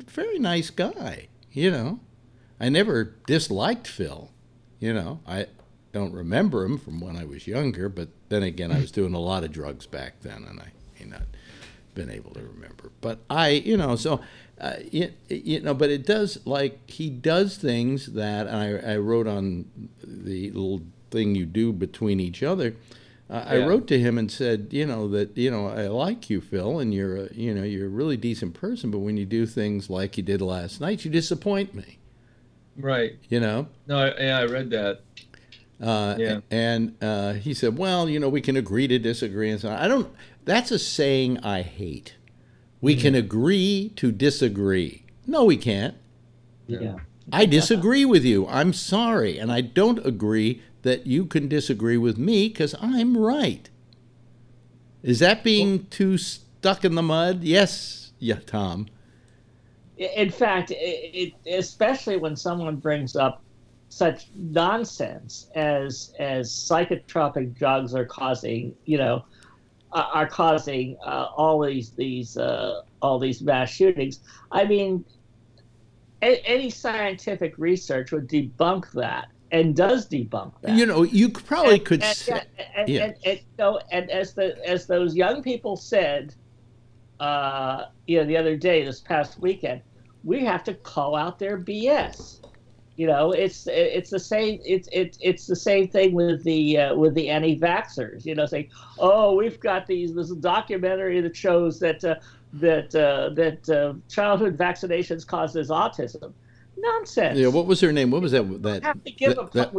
very nice guy. I never disliked Phil. I don't remember him from when I was younger, but then again, I was doing a lot of drugs back then, and I may not been able to remember. But but it does, like, he does things that I wrote on the little thing you do between each other. I wrote to him and said, that I like you, Phil, and you're a really decent person, but when you do things like you did last night, you disappoint me. Right. No, I read that. And he said, well, we can agree to disagree, and so on. That's a saying I hate. We can agree to disagree. No, we can't. Yeah. I disagree with you. I'm sorry. And I don't agree that you can disagree with me because I'm right. Is that being too stuck in the mud? Yes, Tom. In fact, especially when someone brings up such nonsense as psychotropic drugs are causing, all these mass shootings. I mean, any scientific research would debunk that, and does debunk that. You probably could say, and as those young people said, the other day, this past weekend, we have to call out their BS. It's the same. It's the same thing with the anti-vaxxers. Saying, "Oh, we've got this documentary that shows that childhood vaccinations causes autism." Nonsense. Yeah. What was her name? What was that? We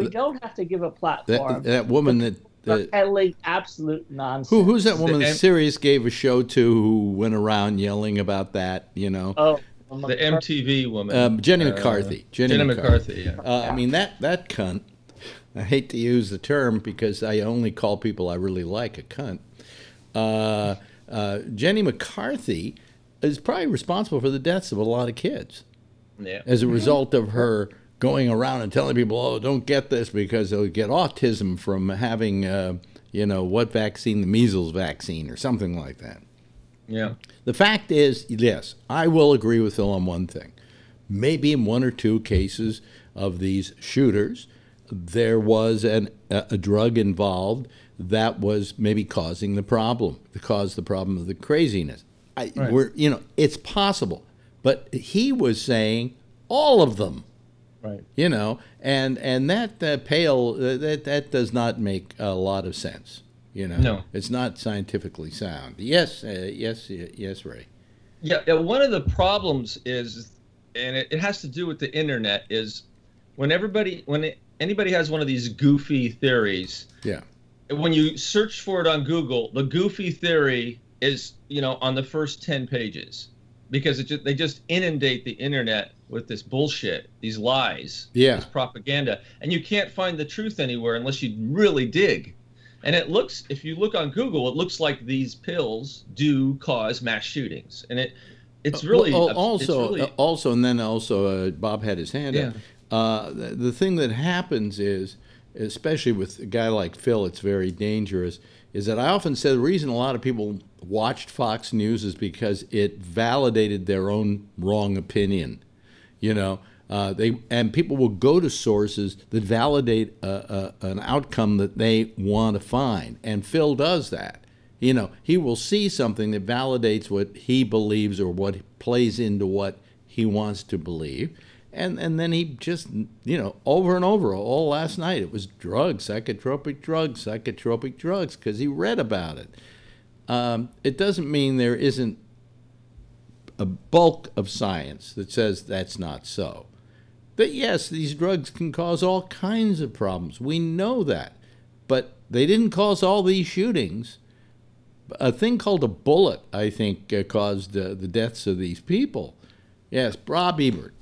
don't have to give a platform. That woman that peddling absolute nonsense. Who's that woman that Sirius gave a show to who went around yelling about that? Oh. The MTV woman. Jenny McCarthy. Jenny McCarthy, yeah. I mean, that cunt, I hate to use the term because I only call people I really like a cunt. Jenny McCarthy is probably responsible for the deaths of a lot of kids. Yeah. As a result of her going around and telling people, oh, don't get this because they'll get autism from having, what vaccine, the measles vaccine or something like that. Yeah. The fact is, yes, I will agree with Phil on one thing. Maybe in one or two cases of these shooters, there was a drug involved that was maybe causing the problem, caused the problem of the craziness. It's possible. But he was saying all of them. Right. And that that does not make a lot of sense. No, it's not scientifically sound. Yes, Ray. Yeah, one of the problems is, and it has to do with the internet, is when anybody has one of these goofy theories. Yeah. When you search for it on Google, the goofy theory is on the first 10 pages, because they just inundate the internet with this bullshit, these lies, this propaganda, and you can't find the truth anywhere unless you really dig. And if you look on Google, it looks like these pills do cause mass shootings, and it's really also, and then Bob had his hand up. The thing that happens is, especially with a guy like Phil, it's very dangerous. Is that I often say the reason a lot of people watched Fox News is because it validated their own wrong opinion, and people will go to sources that validate an outcome that they want to find, and Phil does that. You know, he will see something that validates what he believes or what plays into what he wants to believe. And then he just, you know, over and over, all last night, it was drugs, psychotropic drugs, because he read about it. It doesn't mean there isn't a bulk of science that says that's not so. But yes, these drugs can cause all kinds of problems. We know that. But they didn't cause all these shootings. A thing called a bullet, I think, caused the deaths of these people. Yes, Rob Ebert.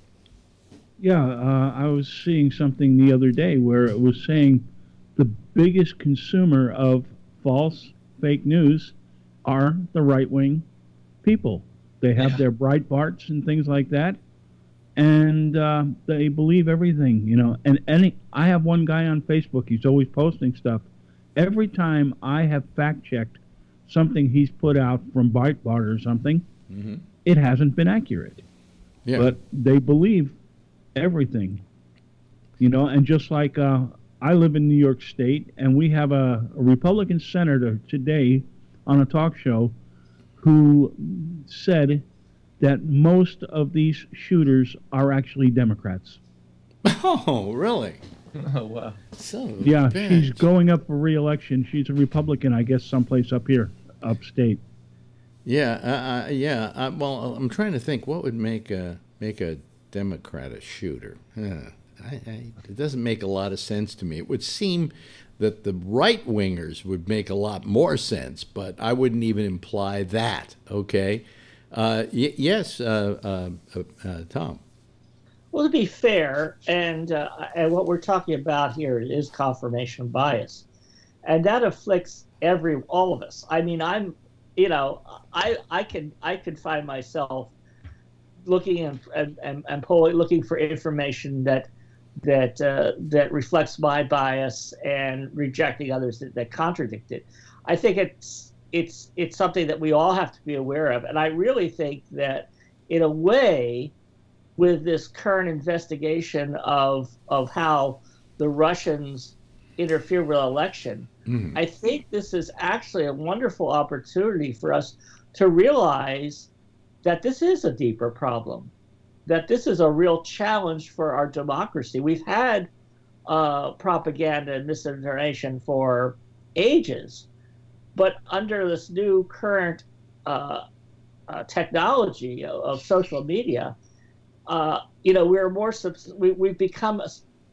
Yeah, I was seeing something the other day where it was saying the biggest consumer of false, fake news are the right-wing people. They have their Breitbarts and things like that, and they believe everything, you know. And I have one guy on Facebook, he's always posting stuff. Every time I have fact-checked something he's put out from Breitbart or something, it hasn't been accurate. Yeah. But they believe everything, you know. And just like I live in New York State, and we have a Republican senator today on a talk show who said that most of these shooters are actually Democrats. Oh, really? Oh, wow. So yeah, bad. She's going up for re-election. She's a Republican, I guess, someplace up here, upstate. Yeah, well, I'm trying to think what would make a Democrat a shooter. It doesn't make a lot of sense to me. It would seem that the right-wingers would make a lot more sense, but I wouldn't even imply that, okay? Yes, Tom. Well, to be fair, and what we're talking about here is confirmation bias, and that afflicts all of us. I mean, I can find myself looking and looking for information that reflects my bias and rejecting others that contradict it. I think it's something that we all have to be aware of, and I really think that in a way, with this current investigation of how the Russians interfere with the election, I think this is actually a wonderful opportunity for us to realize that this is a deeper problem, that this is a real challenge for our democracy. We've had propaganda and misinformation for ages, but under this new current technology of social media, we've become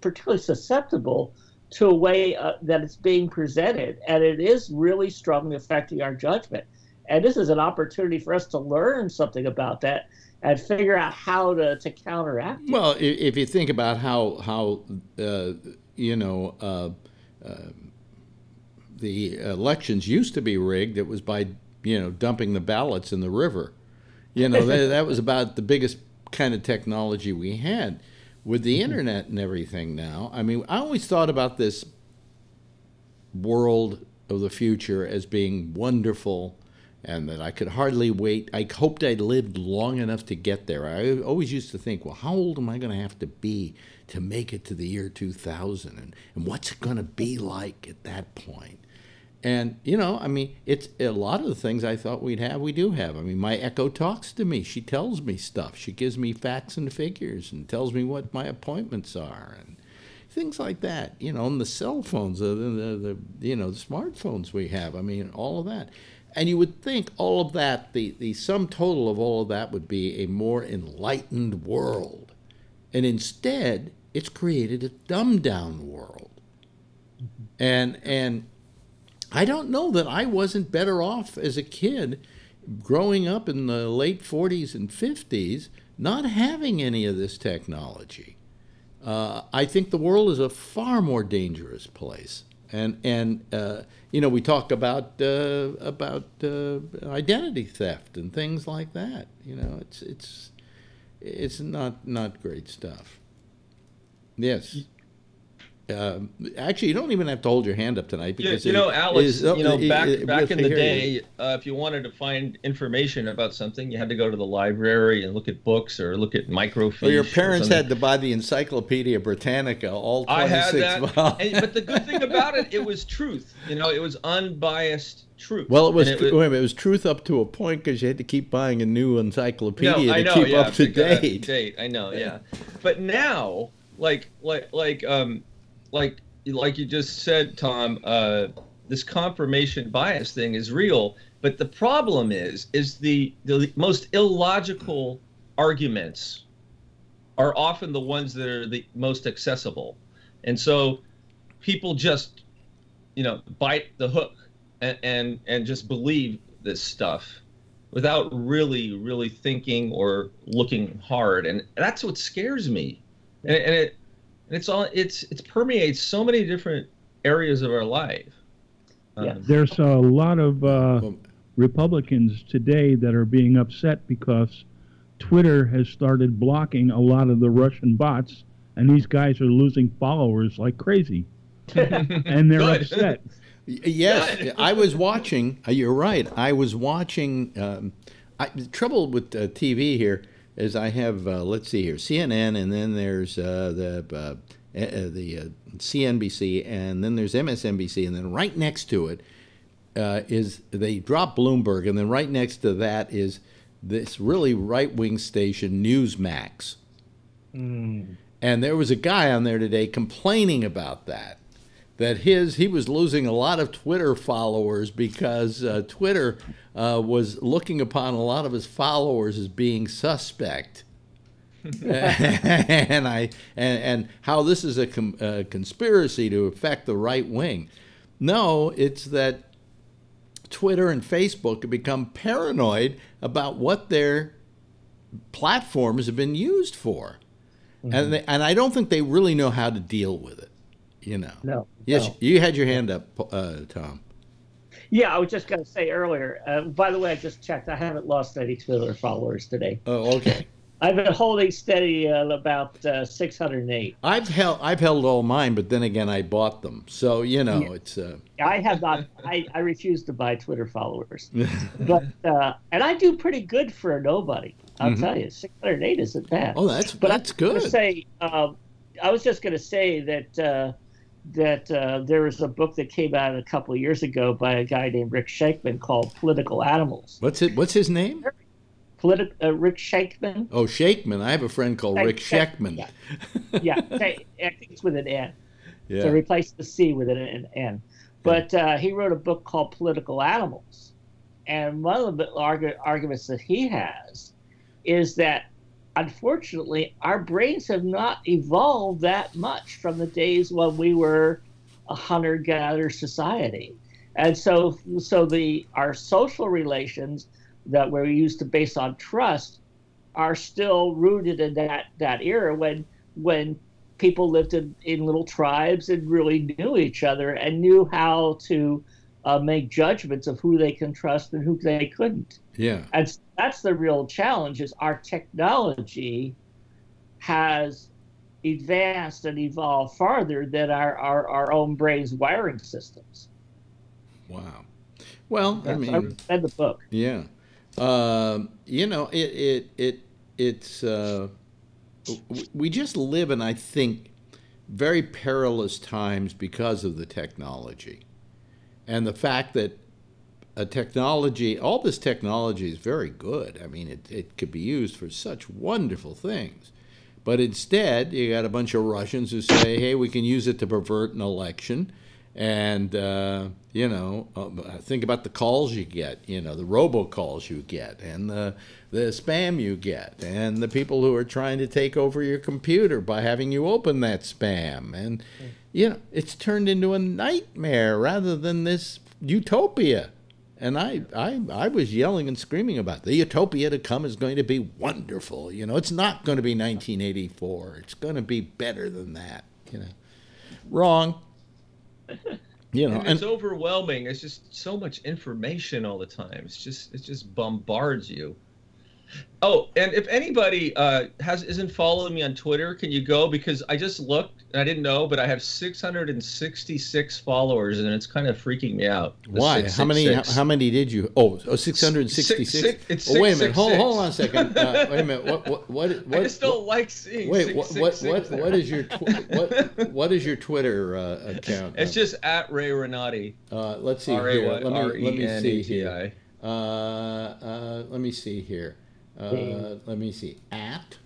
particularly susceptible to a way that it's being presented, and it is really strongly affecting our judgment. And this is an opportunity for us to learn something about that and figure out how to counteract it. Well, if you think about how the elections used to be rigged, it was by dumping the ballots in the river. That was about the biggest kind of technology we had. With the internet and everything now, I mean, I always thought about this world of the future as being wonderful and that I could hardly wait. I hoped I'd lived long enough to get there. I always used to think, well, how old am I going to have to be to make it to the year 2000? And what's it going to be like at that point? And, I mean, it's a lot of the things I thought we do have. I mean, my Echo talks to me. She tells me stuff. She gives me facts and figures and tells me what my appointments are and things like that. And the cell phones, the smartphones we have. I mean, all of that. And you would think all of that, the sum total of all of that would be a more enlightened world. And instead, it's created a dumbed-down world. And I don't know that I wasn't better off as a kid growing up in the late 40s and 50s, not having any of this technology. I think the world is a far more dangerous place. And we talk about identity theft and things like that. It's not great stuff. Yes. Actually, you don't even have to hold your hand up tonight because Alex. Back in the day, if you wanted to find information about something, you had to go to the library and look at books or look at microfiche. Or your parents had to buy the Encyclopedia Britannica, all 26 I had that, volumes. but the good thing about it was truth. It was unbiased truth. Well, it was truth up to a point because you had to keep buying a new encyclopedia to keep up to date. I know, yeah. But now, like you just said, Tom, this confirmation bias thing is real. But the problem is the most illogical arguments are often the ones that are the most accessible, and so people just bite the hook and just believe this stuff without really thinking or looking hard, and that's what scares me, and it permeates so many different areas of our life. There's a lot of Republicans today that are being upset because Twitter has started blocking a lot of the Russian bots, and these guys are losing followers like crazy. And they're upset. Yes, I was watching. You're right. I was watching. The trouble with TV here is I have, let's see here, CNN, and then there's the CNBC, and then there's MSNBC, and then right next to it is they drop Bloomberg, and then right next to that is this really right-wing station, Newsmax. And there was a guy on there today complaining about that he was losing a lot of Twitter followers because Twitter was looking upon a lot of his followers as being suspect. and how this is a conspiracy to affect the right wing. No, it's that Twitter and Facebook have become paranoid about what their platforms have been used for. And I don't think they really know how to deal with it. No. Yes, no. You had your hand up, Tom. Yeah, I was just going to say earlier. By the way, I just checked. I haven't lost any Twitter followers today. Oh, okay. I've been holding steady at about 608. I've held all mine, but then again, I bought them. So it's. I have not. I refuse to buy Twitter followers, but and I do pretty good for a nobody. I'll tell you, 608 isn't bad. Oh, that's good. I was just going to say that there was a book that came out a couple of years ago by a guy named Rick Shankman called Political Animals. What's his name? Rick Shankman. Oh, Shankman. I have a friend called Rick Shankman. Yeah. I think it's with an N. Yeah. So replace the C with an N. But he wrote a book called Political Animals. And one of the arguments that he has is that, unfortunately, our brains have not evolved that much from the days when we were a hunter-gatherer society. And so our social relations that we're used to based on trust are still rooted in that era when people lived in little tribes and really knew each other and knew how to make judgments of who they can trust and who they couldn't. Yeah. And that's the real challenge, is our technology has advanced and evolved farther than our own brain's wiring systems. Wow. Well, I mean, I read the book. Yeah. It's we just live in, I think, very perilous times because of the technology. And the fact that all this technology is very good. I mean, it could be used for such wonderful things. But instead, you got a bunch of Russians who say, hey, we can use it to pervert an election. And, think about the calls you get, the robocalls you get, and the spam you get, and the people who are trying to take over your computer by having you open that spam. And, it's turned into a nightmare rather than this utopia. And I was yelling and screaming about it. The utopia to come is going to be wonderful. It's not going to be 1984. It's going to be better than that. Wrong. And it's overwhelming. It's just so much information all the time. It just bombards you. Oh, and if anybody isn't following me on Twitter, can you go? Because I just looked and I didn't know, but I have 666 followers, and it's kind of freaking me out. Why? How many did you? Oh, 666. It's wait a minute. Hold on a second. Wait a minute. What? I just don't like seeing. Wait. What is your what is your Twitter account? It's just at Ray Renati. Let's see here. Let me see here. Let me see here. Let me see. At?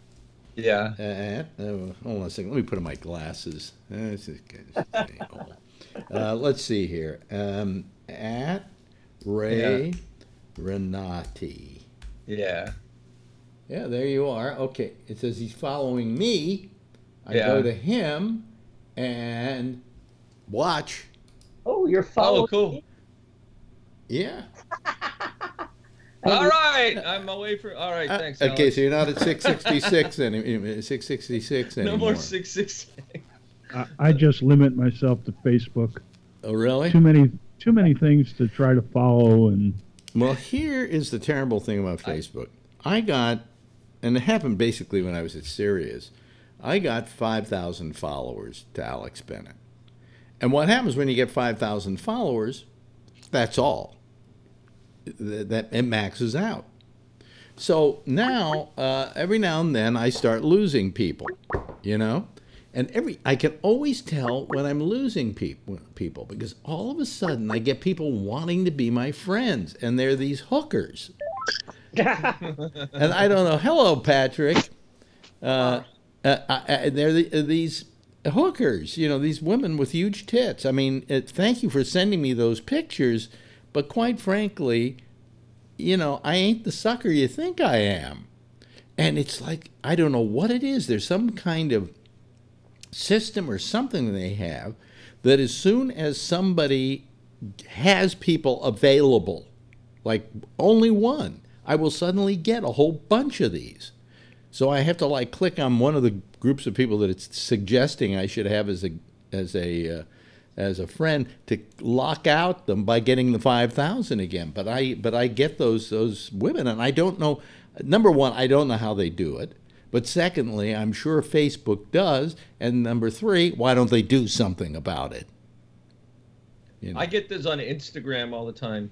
Yeah. Hold on a second. Let me put on my glasses. Let's see here. At Ray Renati. Yeah. Yeah, there you are. Okay. It says he's following me. I go to him and watch. Oh, you're following. Oh, cool. Yeah. All right, I'm away from. All right, thanks. Okay, Alex. so you're not at 666 anymore. 666 anymore. No more 666. I just limit myself to Facebook. Oh, really? Too many things to try to follow and. Well, here is the terrible thing about Facebook. I got, and it happened basically when I was at Sirius. I got 5,000 followers to Alex Bennett, and what happens when you get 5,000 followers? That's all. That it maxes out. So now, every now and then, I start losing people, you know, and I can always tell when I'm losing people because all of a sudden I get people wanting to be my friends, and they're these hookers, and I don't know. Hello, Patrick. They're these hookers, you know, these women with huge tits. I mean, thank you for sending me those pictures. But quite frankly, you know, I ain't the sucker you think I am. And it's like, I don't know what it is. There's some kind of system or something they have that as soon as somebody has people available, like only one, I will suddenly get a whole bunch of these. So I have to like click on one of the groups of people that it's suggesting I should have as a friend to lock out them by getting the 5,000 again. But I get those women, and I don't know. Number one, I don't know how they do it. But secondly, I'm sure Facebook does. And number three, why don't they do something about it? You know? I get this on Instagram all the time,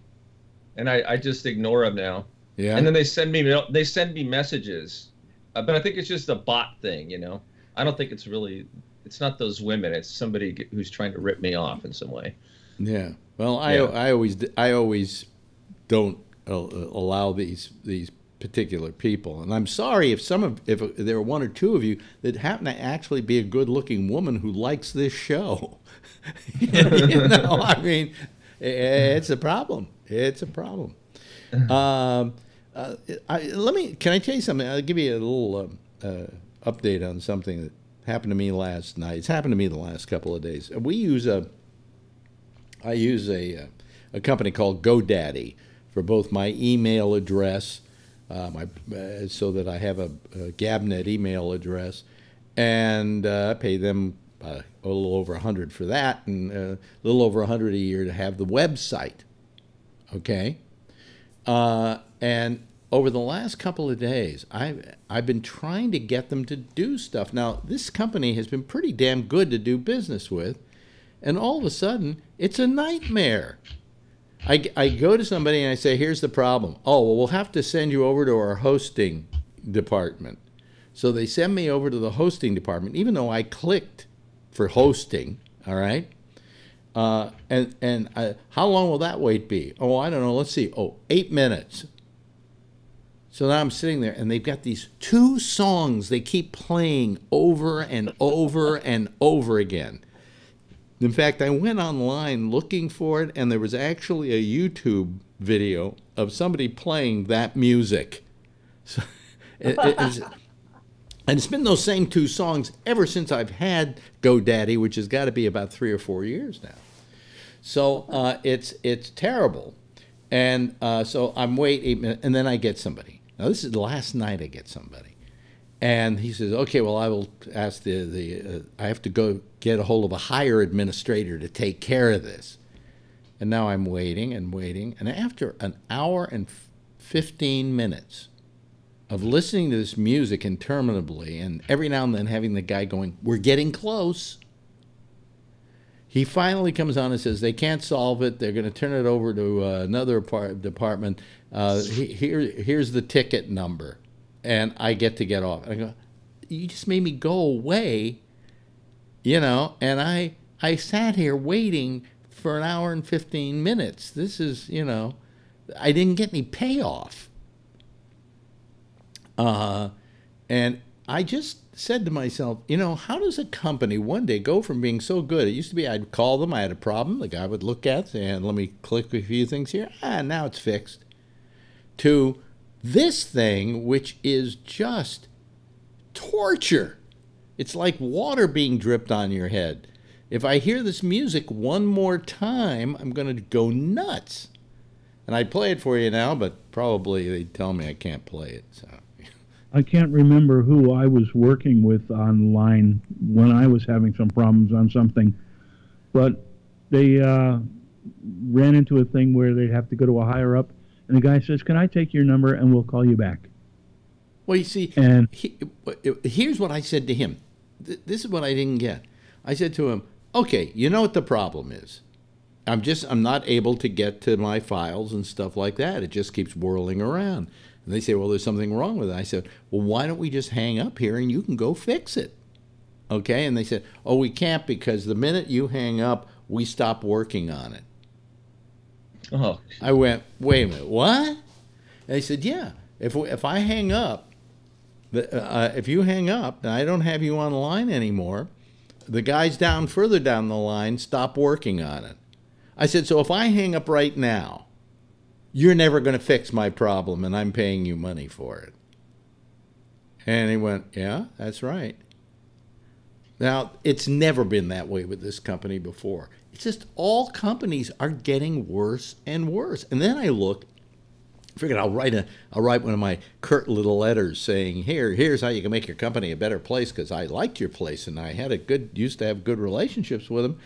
and I just ignore them now. Yeah. And then they send me messages, but I think it's just a bot thing, you know. I don't think it's really. It's not those women. It's somebody who's trying to rip me off in some way. Yeah. Well, I always don't allow these particular people, and I'm sorry if there are one or two of you that happen to actually be a good-looking woman who likes this show. You know, I mean, it's a problem. It's a problem. Can I tell you something? I'll give you a little update on something that happened to me last night. It's happened to me the last couple of days. I use a company called GoDaddy for both my email address, so that I have a Gabnet email address, and I pay them a little over $100 for that, and a little over $100 a year to have the website. Okay, and over the last couple of days, I've been trying to get them to do stuff. Now, this company has been pretty damn good to do business with, and all of a sudden, it's a nightmare. I go to somebody and I say, here's the problem. Oh, well, we'll have to send you over to our hosting department. So they send me over to the hosting department, even though I clicked for hosting, all right? How long will that wait be? Oh, I don't know. Let's see. Oh, 8 minutes. So now I'm sitting there, and they've got these 2 songs they keep playing over and over and over again. In fact, I went online looking for it, and there was actually a YouTube video of somebody playing that music. So and it's been those same 2 songs ever since I've had GoDaddy, which has got to be about 3 or 4 years now. So it's terrible. And so I'm waiting 8 minutes, and then I get somebody. Now, this is last night I get somebody. And he says, okay, well, I will ask I have to go get a hold of a hire administrator to take care of this. And now I'm waiting and waiting. And after an hour and 15 minutes, of listening to this music interminably and every now and then having the guy going, "We're getting close." He finally comes on and says, "They can't solve it. They're going to turn it over to another department. Here's the ticket number." And I get off. And I go, "You just made me go away," and I sat here waiting for an hour and 15 minutes. This is, I didn't get any payoff. And I just said to myself, how does a company one day go from being so good? It used to be I'd call them, I had a problem, the guy would look at it and let me click a few things here, now it's fixed. To this thing, which is just torture. It's like water being dripped on your head. If I hear this music one more time, I'm going to go nuts. And I'd play it for you now, but probably they'd tell me I can't play it, so... I can't remember who I was working with online when I was having some problems on something, but they ran into a thing where they'd have to go to a higher up, and the guy says, "Can I take your number and we'll call you back?" Well, you see, here's what I said to him. This is what I didn't get. I said to him, "Okay, you know what the problem is. I'm not able to get to my files and stuff like that. It just keeps whirling around." And they say, "Well, there's something wrong with it." I said, "Well, why don't we just hang up here and you can go fix it?" Okay? And they said, "Oh, we can't because the minute you hang up, we stop working on it." Oh. I went, "Wait a minute, what?" And they said, "Yeah, if I hang up, if you hang up and I don't have you on the line anymore, the guys further down the line stop working on it." I said, "So if I hang up right now, you're never going to fix my problem, and I'm paying you money for it." And he went, "Yeah, that's right." Now, it's never been that way with this company before. It's just all companies are getting worse and worse. And then I figured I'll write one of my curt little letters saying, here's how you can make your company a better place, because I liked your place and I used to have good relationships with them.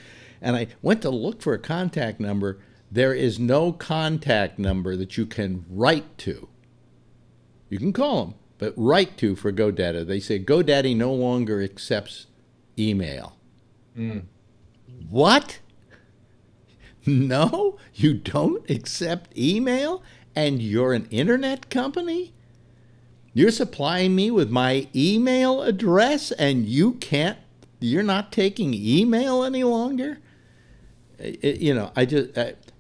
And I went to look for a contact number. There is no contact number that you can write to. You can call them, but write to for GoDaddy. They say GoDaddy no longer accepts email. What? No? You don't accept email? And you're an internet company? You're supplying me with my email address and you're not taking email any longer?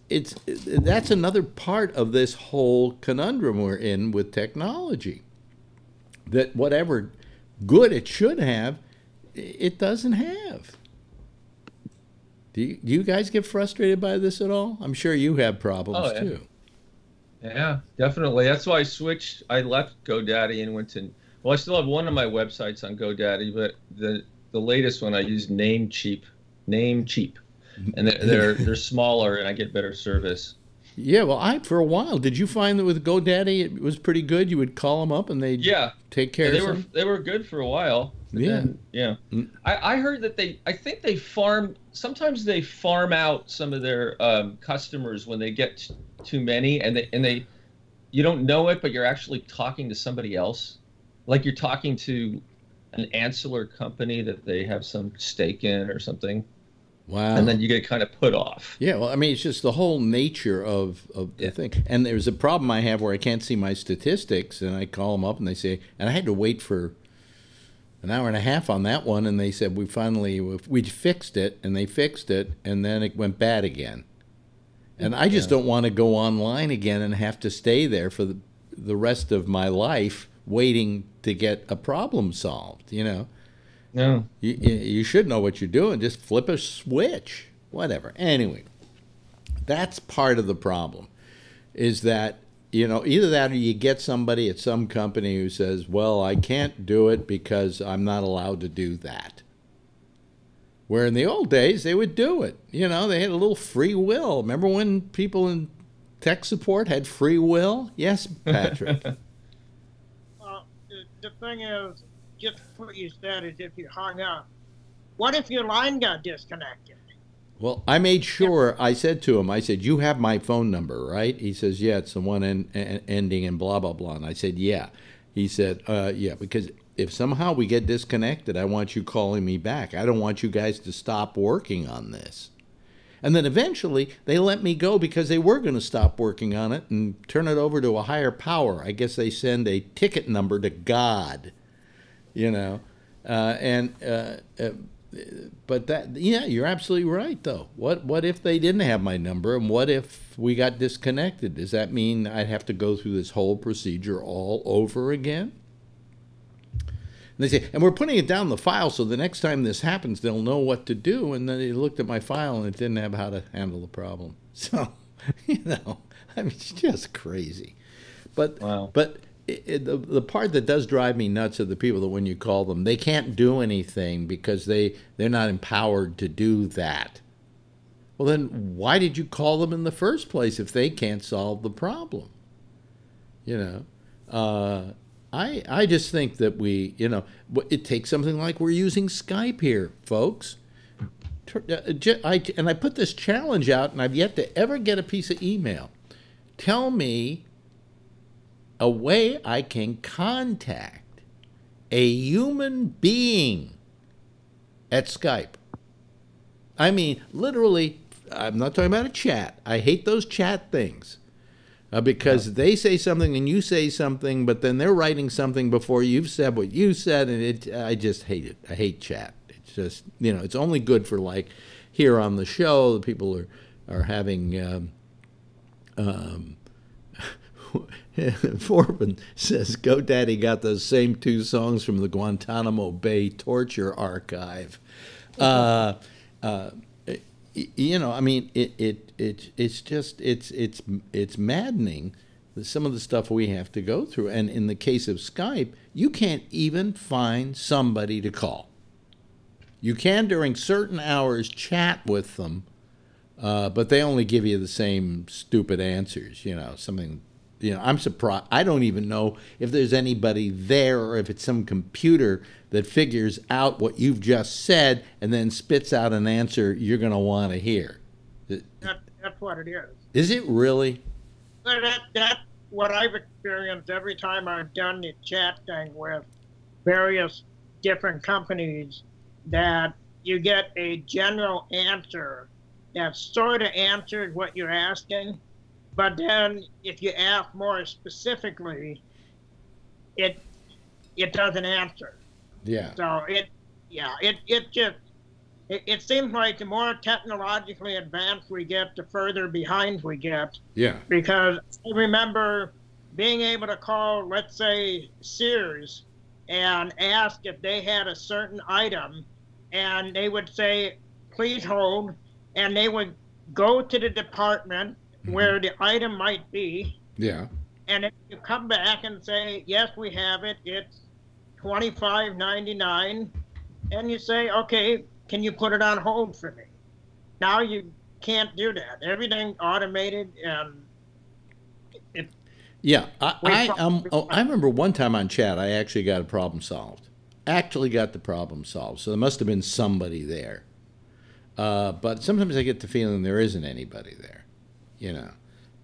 That's another part of this whole conundrum we're in with technology. That whatever good it should have, it doesn't have. Do you guys get frustrated by this at all? I'm sure you have problems too. Yeah, definitely. That's why I left GoDaddy and went to, well, I still have one of my websites on GoDaddy, but the latest one I use Namecheap. And they're smaller, and I get better service. Yeah, well, for a while, did you find that with GoDaddy it was pretty good? You would call them up and they'd take care of them? They were good for a while. I heard that sometimes they farm out some of their customers when they get too many, and they you don't know it, but you're actually talking to somebody else. Like you're talking to an ancillary company that they have some stake in or something. Wow. And then you get kind of put off. Yeah, well, I mean, it's just the whole nature of the thing. And there's a problem I have where I can't see my statistics, and I call them up, and they say, and I had to wait for an hour and a half on that one, and they said, we fixed it, and they fixed it, and then it went bad again. And I just don't want to go online again and have to stay there for the rest of my life waiting to get a problem solved, No. You should know what you're doing. Just flip a switch. Whatever. Anyway, that's part of the problem, is that, either that or you get somebody at some company who says, well, I can't do it because I'm not allowed to do that. Where in the old days, they would do it. They had a little free will. Remember when people in tech support had free will? Yes, Patrick. Well, the thing is, just what you said is if you hung up, what if your line got disconnected? Well, I made sure, I said to him, you have my phone number, right? He says, yeah, it's the one ending in blah, blah, blah. And I said, yeah. He said, yeah, because if somehow we get disconnected, I want you calling me back. I don't want you guys to stop working on this. And then eventually they let me go because they were going to stop working on it and turn it over to a higher power. I guess they send a ticket number to God, you know. But that, yeah, you're absolutely right, though. What if they didn't have my number, and what if we got disconnected? Does that mean I'd have to go through this whole procedure all over again? And they say, and we're putting it down the file so the next time this happens, they'll know what to do. And then they looked at my file and it didn't have how to handle the problem. So, you know, I mean, it's just crazy. But wow. But the part that does drive me nuts are the people that when you call them, they can't do anything because they're not empowered to do that. Well, then why did you call them in the first place if they can't solve the problem? You know, I just think that we, you know, it takes something like we're using Skype here, folks. And I put this challenge out, and I've yet to ever get a piece of email. Tell me a way I can contact a human being at Skype. I mean, literally, I'm not talking about a chat. I hate those chat things. Because they say something and you say something, but then they're writing something before you've said what you said, and I just hate it. I hate chat. It's just, you know, it's only good for, like, here on the show, the people are having, Forbin says, GoDaddy got those same 2 songs from the Guantanamo Bay torture archive. You know, I mean, it's just it's maddening, some of the stuff we have to go through. And in the case of Skype, you can't even find somebody to call. You can during certain hours chat with them, but they only give you the same stupid answers. You know, something. You know, I'm surprised. I don't even know if there's anybody there or if it's some computer that figures out what you've just said and then spits out an answer you're going to want to hear. That's what it is. Is it really? That's what I've experienced every time I've done the chat thing with various different companies, that you get a general answer that sort of answers what you're asking. But then, if you ask more specifically, it doesn't answer. Yeah. So it seems like the more technologically advanced we get, the further behind we get. Yeah. Because I remember being able to call, let's say, Sears, and ask if they had a certain item, and they would say, "Please hold," and they would go to the department where the item might be. Yeah. And if you come back and say, "Yes, we have it. It's $25.99," and you say, "Okay, can you put it on hold for me?" Now you can't do that. Everything automated, and yeah. I remember one time on chat, I actually got a problem solved. Actually got the problem solved. So there must have been somebody there. But sometimes I get the feeling there isn't anybody there. You know,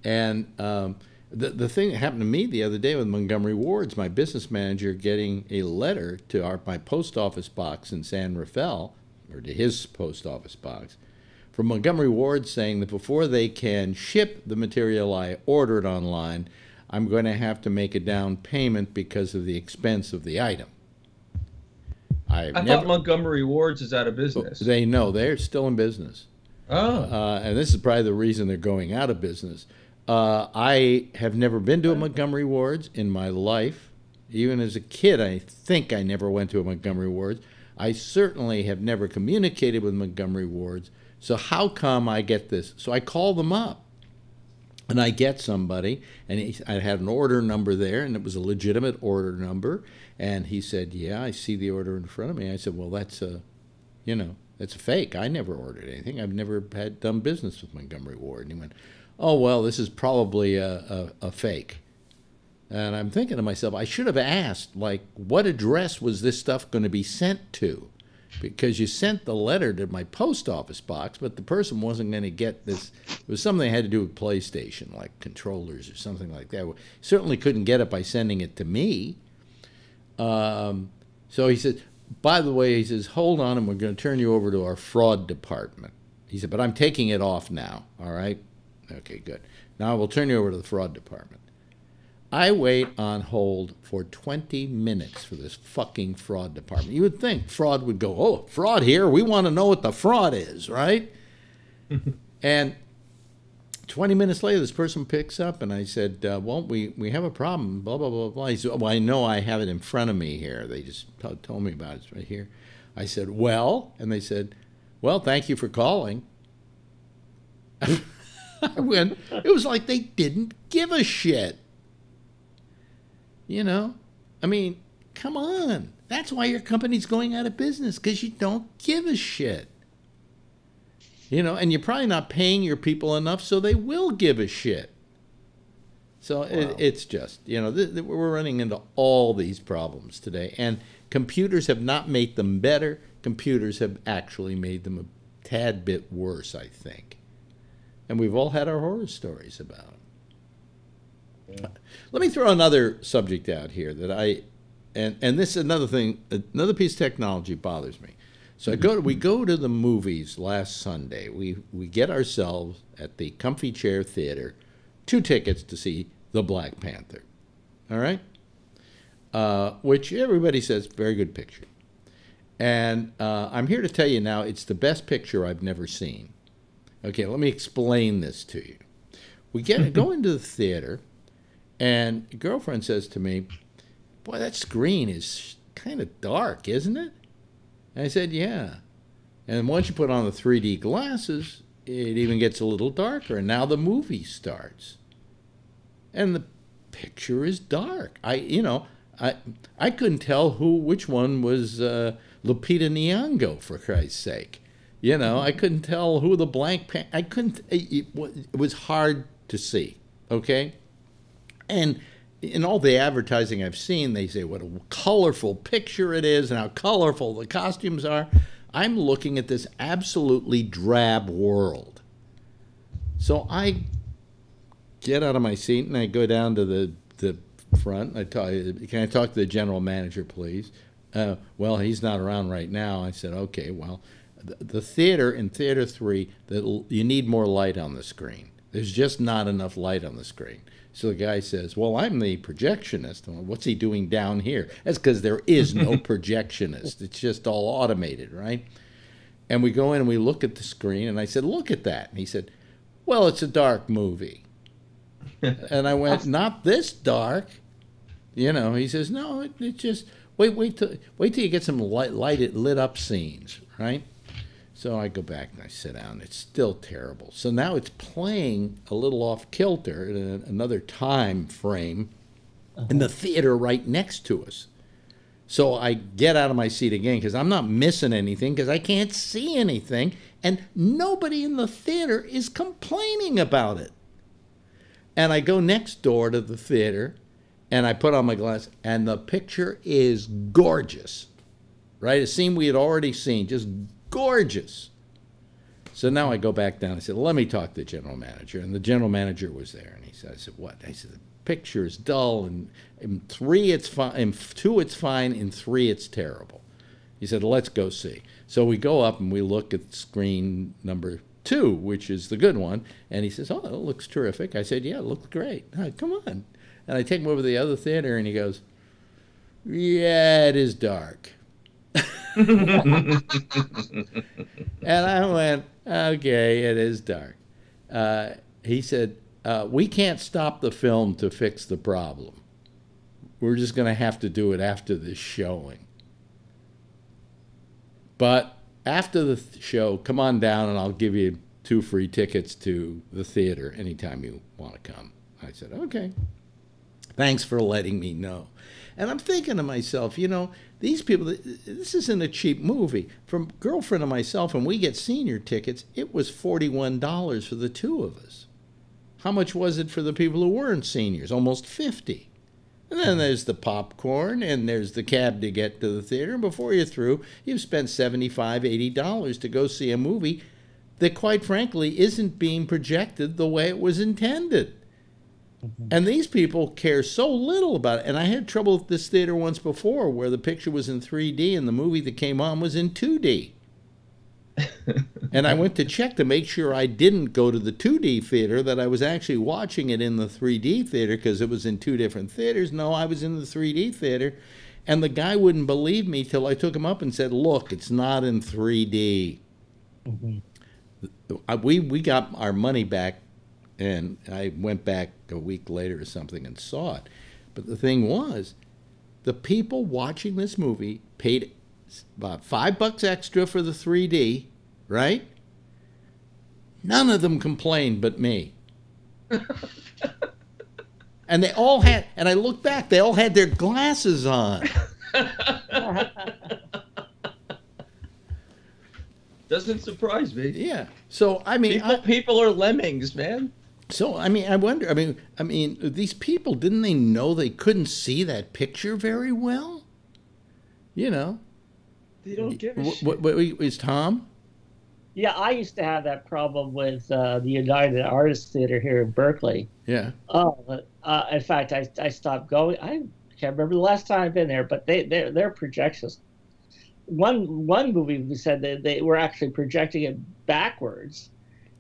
and the thing that happened to me the other day with Montgomery Ward's, my business manager getting a letter to my post office box in San Rafael, or to his post office box, from Montgomery Ward saying that before they can ship the material I ordered online, I'm going to have to make a down payment because of the expense of the item. I thought Montgomery Ward's is out of business. They know they're still in business. Oh. And this is probably the reason they're going out of business. I have never been to a Montgomery Ward's in my life. Even as a kid, I think I never went to a Montgomery Ward's. I certainly have never communicated with Montgomery Ward's. So how come I get this? So I call them up, and I get somebody, and I had an order number there, and it was a legitimate order number. And he said, "Yeah, I see the order in front of me." I said, "Well, that's a, you know, that's a fake. I never ordered anything. I've never done business with Montgomery Ward." And he went, "Oh, well, this is probably a fake." And I'm thinking to myself, I should have asked, like, what address was this stuff going to be sent to? Because you sent the letter to my post office box, but the person wasn't going to get this. It was something that had to do with PlayStation, like controllers or something like that. Certainly couldn't get it by sending it to me. So he said, by the way, he says, hold on, and we're going to turn you over to our fraud department. He said, but I'm taking it off now, all right? Okay, good. Now we'll turn you over to the fraud department. I wait on hold for 20 minutes for this fucking fraud department. You would think fraud would go, oh, fraud here? We want to know what the fraud is, right? And 20 minutes later, this person picks up, and I said, well, we have a problem, blah, blah, blah, blah. He said, well, I know I have it in front of me here. They just told me about it. It's right here. I said, well? And they said, well, thank you for calling. I went, it was like they didn't give a shit. You know? I mean, come on. That's why your company's going out of business, because you don't give a shit. You know, and you're probably not paying your people enough, so they will give a shit. So it's just, you know, we're running into all these problems today. And computers have not made them better. Computers have actually made them a tad bit worse, I think. And we've all had our horror stories about it. Yeah. Let me throw another subject out here that and this is another thing, another piece of technology bothers me. So we go to the movies last Sunday. We get ourselves at the Comfy Chair Theater 2 tickets to see The Black Panther. All right? Which everybody says, very good picture. And I'm here to tell you now, it's the best picture I've never seen. Okay, let me explain this to you. We go into the theater, and a girlfriend says to me, boy, that screen is kind of dark, isn't it? And I said, yeah. And once you put on the 3D glasses, it even gets a little darker. And now the movie starts. And the picture is dark. I couldn't tell which one was Lupita Nyong'o, for Christ's sake. You know, I couldn't tell who the it was hard to see, okay? And in all the advertising I've seen, they say what a colorful picture it is and how colorful the costumes are. I'm looking at this absolutely drab world. So I get out of my seat and I go down to the front. Can I talk to the general manager, please? Well, he's not around right now. I said, okay, well, the theater in Theater 3, you need more light on the screen. There's just not enough light on the screen. So the guy says, well, I'm the projectionist. Well, what's he doing down here? That's because there is no projectionist. It's just all automated, right? And we go in and we look at the screen, and I said, look at that. And he said, well, it's a dark movie. And I went, not this dark. You know, he says, no, it just, wait till you get some lit up scenes, right? So I go back and I sit down. It's still terrible. So now it's playing a little off kilter in another time frame in the theater right next to us. So I get out of my seat again because I'm not missing anything because I can't see anything. And nobody in the theater is complaining about it. And I go next door to the theater and I put on my glass and the picture is gorgeous. Right? A scene we had already seen, just gorgeous. So now I go back down. I said, let me talk to the general manager. And the general manager was there. And he said, I said, what? I said, the picture is dull. And in 3, it's fine. In 2, it's fine. In 3, it's terrible. He said, let's go see. So we go up and we look at screen number 2, which is the good one. And he says, oh, it looks terrific. I said, yeah, it looks great. Come on. And I take him over to the other theater and he goes, yeah, it is dark. And I went, okay, it is dark. He said, we can't stop the film to fix the problem. We're just going to have to do it after this showing. But after the show, come on down and I'll give you 2 free tickets to the theater anytime you want to come. I said, okay. Thanks for letting me know. And I'm thinking to myself, you know, these people, this isn't a cheap movie. From girlfriend and myself, when we get senior tickets, it was $41 for the 2 of us. How much was it for the people who weren't seniors? Almost $50. And then there's the popcorn, and there's the cab to get to the theater. And before you're through, you've spent $75, $80 to go see a movie that, quite frankly, isn't being projected the way it was intended. And these people care so little about it. And I had trouble with this theater once before where the picture was in 3D and the movie that came on was in 2D. And I went to check to make sure I didn't go to the 2D theater, that I was actually watching it in the 3D theater because it was in two different theaters. No, I was in the 3D theater. And the guy wouldn't believe me till I took him up and said, look, it's not in 3D. We got our money back, and I went back a week later or something and saw it. But the thing was, the people watching this movie paid about $5 extra for the 3D, right? None of them complained but me. And they all had, and I look back, they all had their glasses on. Doesn't surprise me. Yeah. So, I mean... People are lemmings, man. So, I mean, I wonder, I mean, these people, didn't they know they couldn't see that picture very well? You know? They don't give a shit. What is Tom? Yeah, I used to have that problem with the United Artists Theater here in Berkeley. Yeah. In fact, I stopped going. I can't remember the last time I've been there, but their projections. One movie we said that they were actually projecting it backwards,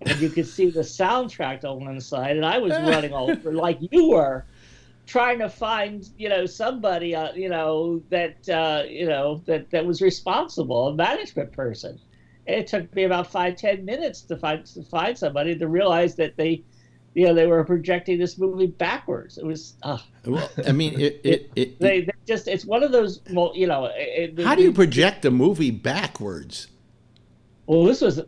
and you could see the soundtrack on one side, and I was running all over like you were, trying to find somebody that was responsible, a management person. And it took me about 5-10 minutes to find somebody to realize that they were projecting this movie backwards. It was well, I mean, they just, it's one of those, how do you project a movie backwards? Well, this was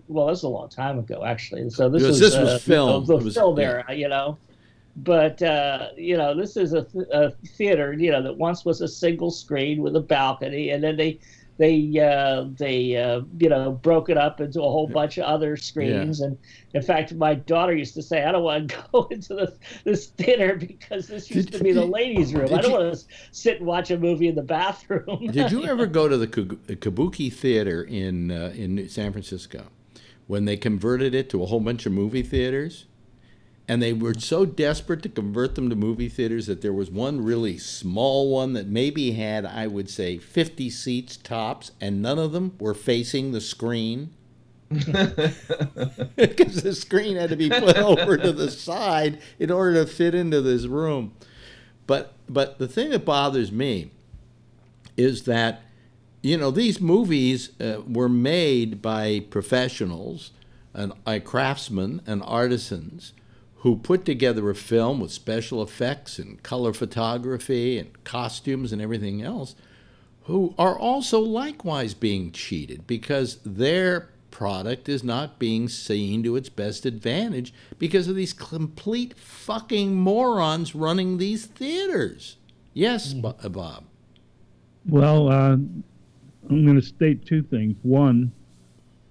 a long time ago, actually. So this was film. The film era, But this is a theater, that once was a single screen with a balcony, and then they broke it up into a whole bunch of other screens. Yeah. And in fact, my daughter used to say, I don't want to go into this theater because this used to be the ladies' room. I don't want to sit and watch a movie in the bathroom. Did you ever go to the Kabuki Theater in San Francisco when they converted it to a whole bunch of movie theaters? And they were so desperate to convert them to movie theaters that there was one really small one that maybe had, I would say, 50 seats tops, and none of them were facing the screen. Because the screen had to be put over to the side in order to fit into this room. But the thing that bothers me is that, these movies were made by professionals and by craftsmen and artisans who put together a film with special effects and color photography and costumes and everything else, who are also likewise being cheated because their product is not being seen to its best advantage because of these complete fucking morons running these theaters. Yes, Bob. Well, I'm going to state two things. One,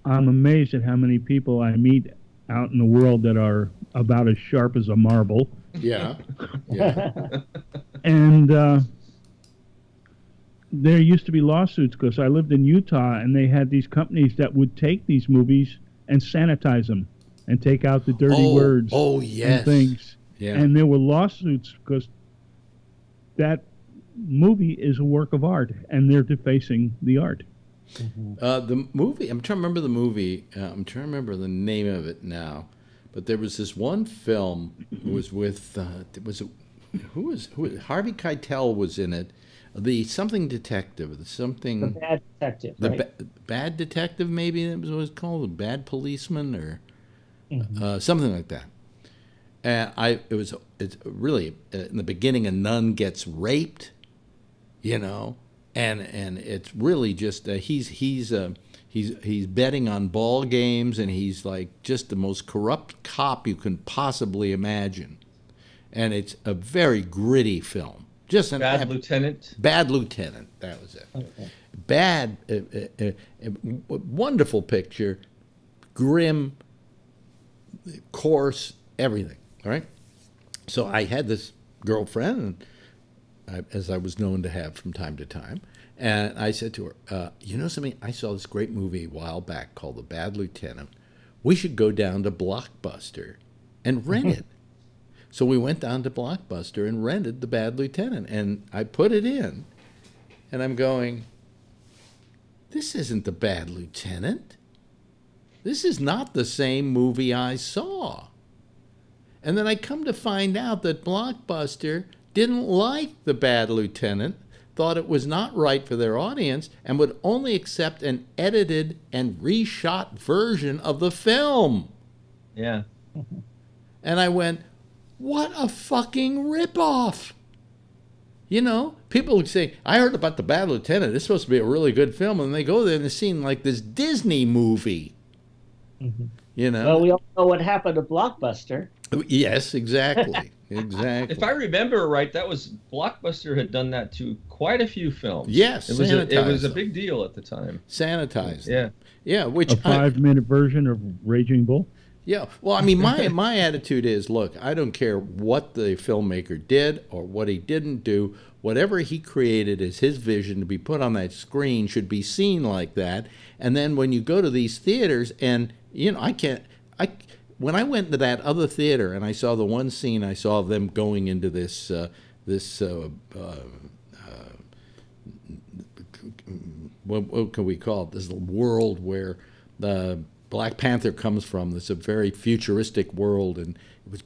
I'm amazed at how many people I meet out in the world that are about as sharp as a marble. Yeah. And there used to be lawsuits because I lived in Utah, and they had these companies that would take these movies and sanitize them and take out the dirty words and things. Yeah. And there were lawsuits because that movie is a work of art, and they're defacing the art. The movie, I'm trying to remember the movie. I'm trying to remember the name of it now. But there was this one film. It was with who was Harvey Keitel was in it. The something detective. The Bad Detective. The Bad Detective, maybe that was what it was called. The Bad Policeman, or something like that. And it's really in the beginning, a nun gets raped, and it's really just he's betting on ball games, and he's like just the most corrupt cop you can possibly imagine, and it's a very gritty film. Just Bad Lieutenant. Bad Lieutenant. That was it. Okay. Bad, wonderful picture, grim, coarse, everything. All right. So I had this girlfriend, as I was known to have from time to time. And I said to her, you know something? I saw this great movie a while back called The Bad Lieutenant. We should go down to Blockbuster and rent it. So we went down to Blockbuster and rented The Bad Lieutenant, and I put it in, and I'm going, this isn't The Bad Lieutenant. This is not the same movie I saw. And then I come to find out that Blockbuster didn't like The Bad Lieutenant, thought it was not right for their audience, and would only accept an edited and reshot version of the film. Yeah. And I went, what a fucking ripoff. You know, people would say, I heard about The Bad Lieutenant. It's supposed to be a really good film. And they go there and they're seeing like this Disney movie. Mm-hmm. You know? Well, we all know what happened to Blockbuster. Yes, exactly. Exactly. If I remember right, that was Blockbuster had done that to quite a few films. Yes, it was a big deal at the time. Sanitized. Yeah. Yeah, which a 5-minute version of Raging Bull. Yeah, well, I mean, my attitude is, look, I don't care what the filmmaker did or what he didn't do. Whatever he created as his vision to be put on that screen should be seen like that. And then when you go to these theaters, and you know, when I went to that other theater and I saw the one scene, I saw them going into this what can we call it? This world where the Black Panther comes from. It's a very futuristic world, and it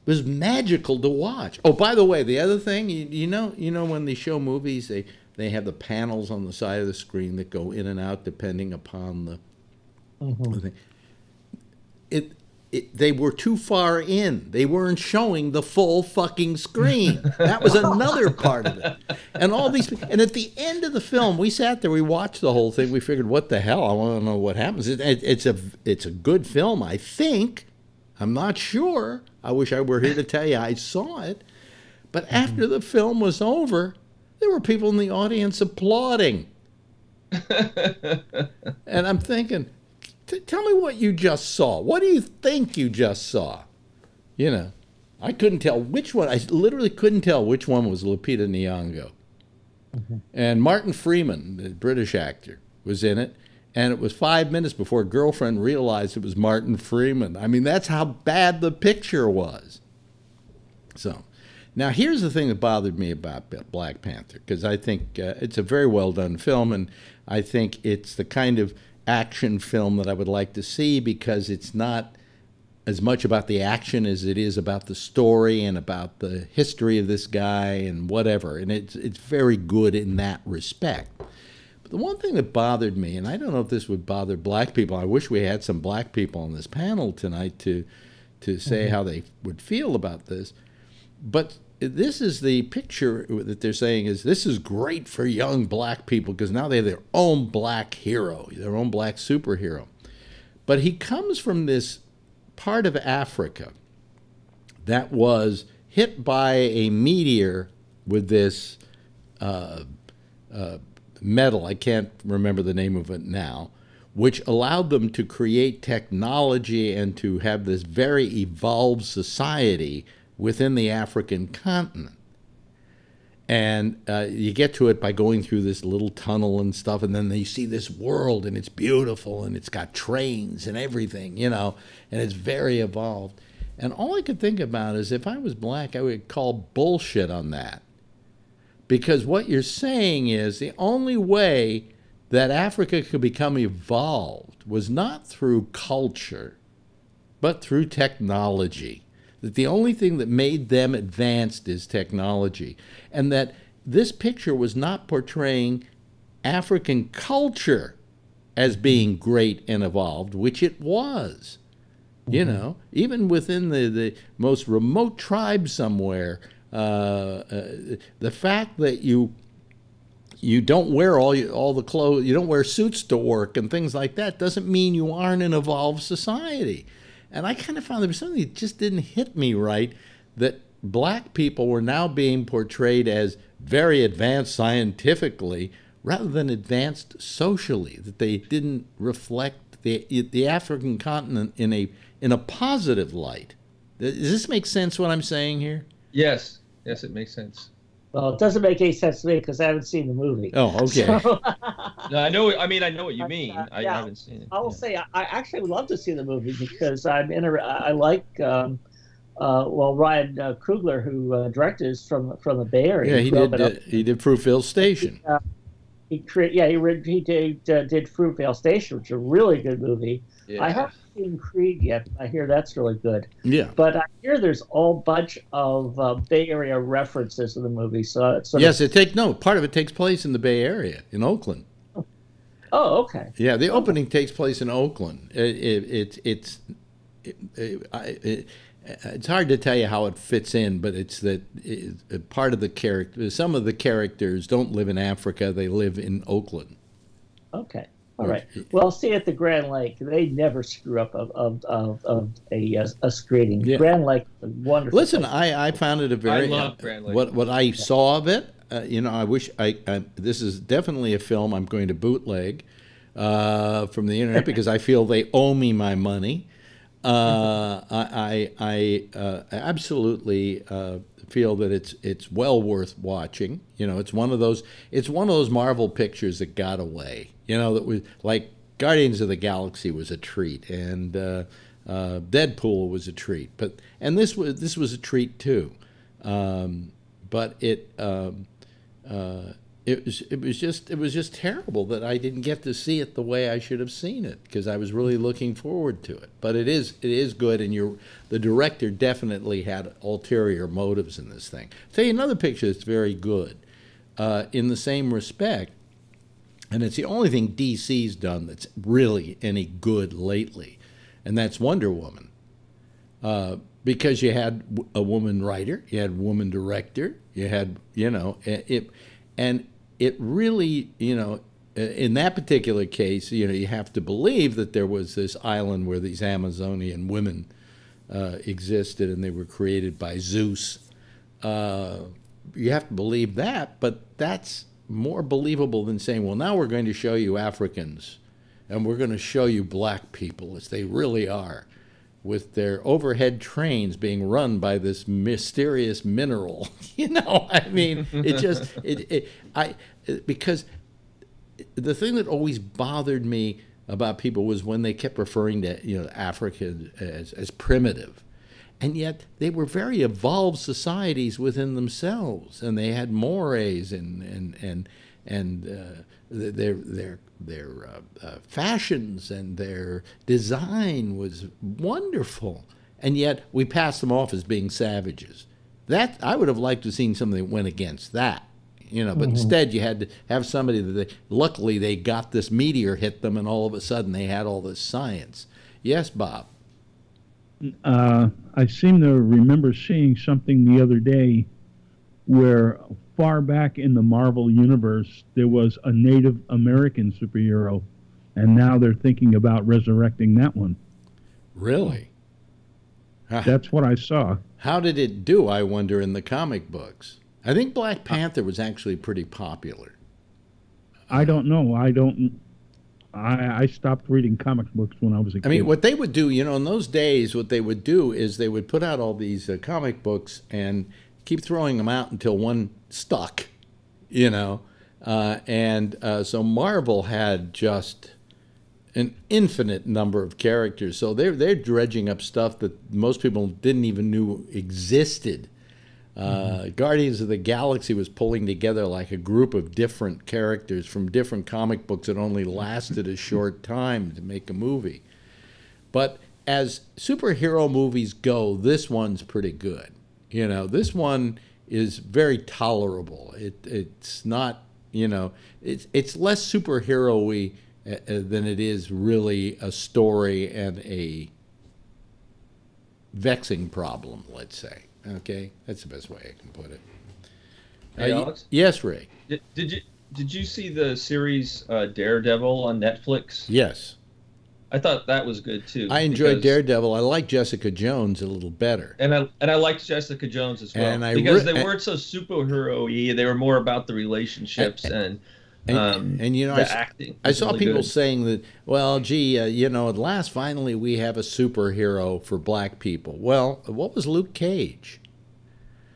was magical to watch. Oh, by the way, the other thing, you know when they show movies, they have the panels on the side of the screen that go in and out depending upon the thing. They were too far in. They weren't showing the full fucking screen. That was another part of it. And all these, and at the end of the film, we sat there, we watched the whole thing. We figured, what the hell? I want to know what happens. It's a good film, I think. I'm not sure. I wish I were here to tell you I saw it. But after the film was over, there were people in the audience applauding. And I'm thinking, tell me what you just saw. What do you think you just saw? You know, I couldn't tell which one. I literally couldn't tell which one was Lupita Nyong'o. And Martin Freeman, the British actor, was in it. And it was 5 minutes before a girlfriend realized it was Martin Freeman. I mean, that's how bad the picture was. So, now here's the thing that bothered me about Black Panther, because I think it's a very well done film, and I think it's the kind of action film that I would like to see, because it's not as much about the action as it is about the story and about the history of this guy and whatever. And it's very good in that respect. But the one thing that bothered me, and I don't know if this would bother black people, I wish we had some black people on this panel tonight to say how they would feel about this, but this is the picture that they're saying is this is great for young black people because now they have their own black hero, their own black superhero. But he comes from this part of Africa that was hit by a meteor with this metal, I can't remember the name of it now, which allowed them to create technology and to have this very evolved society within the African continent. And you get to it by going through this little tunnel and stuff, and then you see this world, and it's beautiful, and it's got trains and everything, you know, and it's very evolved. And all I could think about is if I was black, I would call bullshit on that. Because what you're saying is the only way that Africa could become evolved was not through culture, but through technology. That the only thing that made them advanced is technology. And that this picture was not portraying African culture as being great and evolved, which it was. You know, even within the most remote tribe somewhere, the fact that you don't wear all the clothes, you don't wear suits to work and things like that, doesn't mean you aren't an evolved society. And I kind of found there was something that just didn't hit me right, that black people were now being portrayed as very advanced scientifically rather than advanced socially, that they didn't reflect the African continent in a positive light. Does this make sense what I'm saying here? Yes, it makes sense. Well, it doesn't make any sense to me because I haven't seen the movie. Oh, okay. So, no, I know what you mean. I haven't seen it. I will say I actually would love to see the movie because I like well, Ryan Coogler, who directed, is from the Bay Area. Yeah, he did Fruitvale Station. He did Fruitvale Station, which is a really good movie. Yeah. I haven't seen Creed yet. I hear that's really good. Yeah. But I hear there's all bunch of Bay Area references in the movie. So it's part of it takes place in the Bay Area, in Oakland. Oh, okay. Yeah, the opening takes place in Oakland. It's hard to tell you how it fits in, but it's that part of the character. Some of the characters don't live in Africa; they live in Oakland. Okay, all right. Well, see, at the Grand Lake, they never screw up of a screening. Yeah. Grand Lake is a wonderful. Listen, place. I found it a very. I love Grand Lake. What I saw of it, I wish this is definitely a film I'm going to bootleg from the internet because I feel they owe me my money. I absolutely feel that it's well worth watching. It's one of those Marvel pictures that got away. That was like Guardians of the Galaxy was a treat, and Deadpool was a treat. And this was a treat too. But it was just terrible that I didn't get to see it the way I should have seen it because I was really looking forward to it. But it is good, and the director definitely had ulterior motives in this thing. I'll tell you another picture that's very good in the same respect, and it's the only thing DC's done that's really any good lately, and that's Wonder Woman. Because you had a woman writer, you had a woman director, you had and it really, in that particular case, you have to believe that there was this island where these Amazonian women existed and they were created by Zeus. You have to believe that, but that's more believable than saying, well, now we're going to show you Africans and we're going to show you black people as they really are, with their overhead trains being run by this mysterious mineral. I mean, because the thing that always bothered me about people was when they kept referring to Africa as primitive, and yet they were very evolved societies within themselves, and they had mores and their fashions and their design was wonderful, and yet we passed them off as being savages. That I would have liked to have seen something that went against that, but instead you had to have somebody that luckily they got this meteor hit them, and all of a sudden they had all this science. Yes, Bob. I seem to remember seeing something the other day where far back in the Marvel universe there was a Native American superhero, and now they're thinking about resurrecting that one. Really? That's what I saw. How did it do, I wonder, in the comic books? I think Black Panther was actually pretty popular. I don't know. I stopped reading comic books when I was a kid. I mean, what they would do, in those days, what they would do is they would put out all these comic books and keep throwing them out until one stuck, so Marvel had just an infinite number of characters. So they're dredging up stuff that most people didn't even knew existed. Guardians of the Galaxy was pulling together like a group of different characters from different comic books that only lasted a short time to make a movie. But as superhero movies go, this one's pretty good. This one is very tolerable. It's not, it's less superhero-y than it is really a story and a vexing problem, let's say. Okay, that's the best way I can put it. Hey, Alex? Yes, Ray. Did you see the series Daredevil on Netflix? Yes. I thought that was good too. I enjoyed Daredevil. I like Jessica Jones a little better. And I liked Jessica Jones as well, because they weren't so superhero-y. They were more about the relationships and the acting. I saw people saying that, well, gee, at last finally we have a superhero for black people. Well, what was Luke Cage?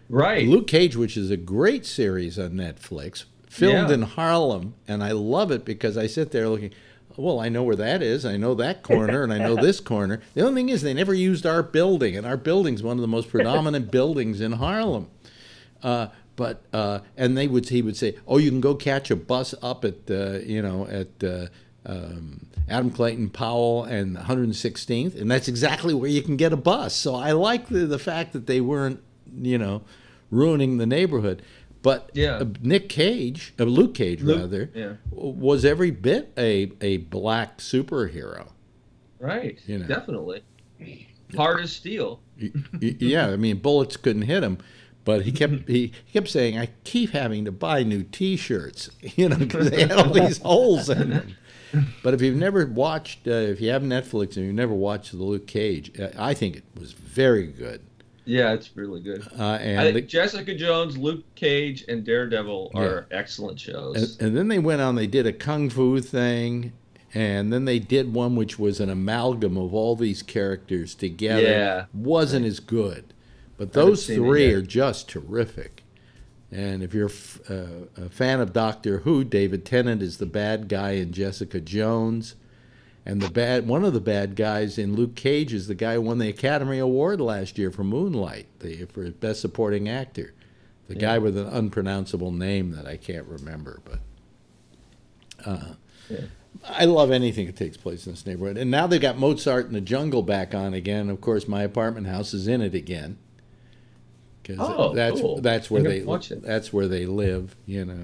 Right. Luke Cage, which is a great series on Netflix, filmed in Harlem, and I love it because I sit there looking, well, I know where that is. I know that corner, and I know this corner. The only thing is they never used our building, and our building's one of the most predominant buildings in Harlem. And he would say, oh, you can go catch a bus up at Adam Clayton Powell and 116th, and that's exactly where you can get a bus. So I like the fact that they weren't, ruining the neighborhood. But Luke Cage, was every bit a black superhero. Right, definitely. Hard as steel. Yeah, I mean, bullets couldn't hit him. But he kept saying, I keep having to buy new T-shirts, because they had all these holes in them. But if you've never watched, if you have Netflix and you've never watched the Luke Cage, I think it was very good. Yeah, it's really good. I think Jessica Jones, Luke Cage, and Daredevil are excellent shows. And then they did a kung fu thing, and then they did one which was an amalgam of all these characters together. Yeah. Wasn't as good. But those three are just terrific. And if you're a fan of Doctor Who, David Tennant is the bad guy in Jessica Jones. And one of the bad guys in Luke Cage is the guy who won the Academy Award last year for Moonlight, for Best Supporting Actor. The guy with an unpronounceable name that I can't remember. But I love anything that takes place in this neighborhood. And now they've got Mozart in the Jungle back on again. Of course, My Apartment House is in it again. Oh, cool. That's where they live, Yeah.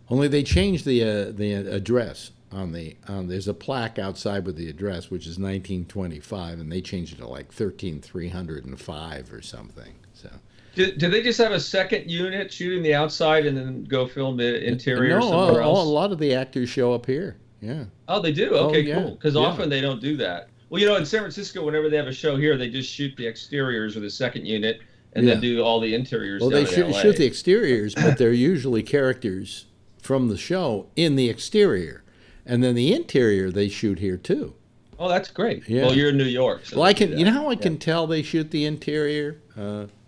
Only they changed the address there's a plaque outside with the address, which is 1925, and they changed it to like 13305 or something. So. Did they just have a second unit shooting the outside and then go film the interior somewhere else? A lot of the actors show up here. Yeah. Oh, they do? Okay, cool. Because often they don't do that. Well, in San Francisco, whenever they have a show here, they just shoot the exteriors with a second unit and then do all the interiors. Well, they shoot the exteriors, but they're usually characters from the show in the exterior. And then the interior they shoot here, too. Oh, that's great. Yeah. Well, you're in New York. So well, you know how I can tell they shoot the interior?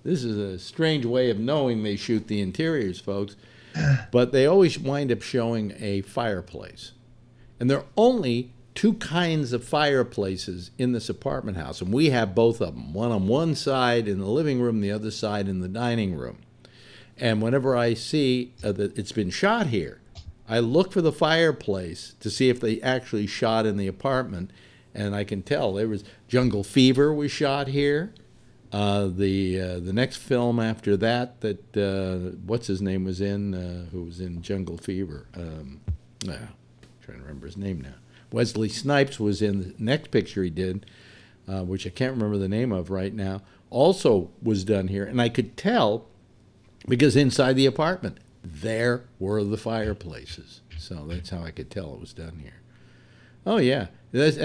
This is a strange way of knowing they shoot the interiors, folks. But they always wind up showing a fireplace. And there are only two kinds of fireplaces in this apartment house. And we have both of them. One on one side in the living room, the other side in the dining room. And whenever I see that it's been shot here, I look for the fireplace to see if they actually shot in the apartment. And I can tell there was Jungle Fever was shot here. The next film after that what's his name was in, who was in Jungle Fever. I'm trying to remember his name now. Wesley Snipes was in the next picture he did, which I can't remember the name of right now, also was done here. And I could tell because inside the apartment, there were the fireplaces. So that's how I could tell it was done here. Oh, yeah. This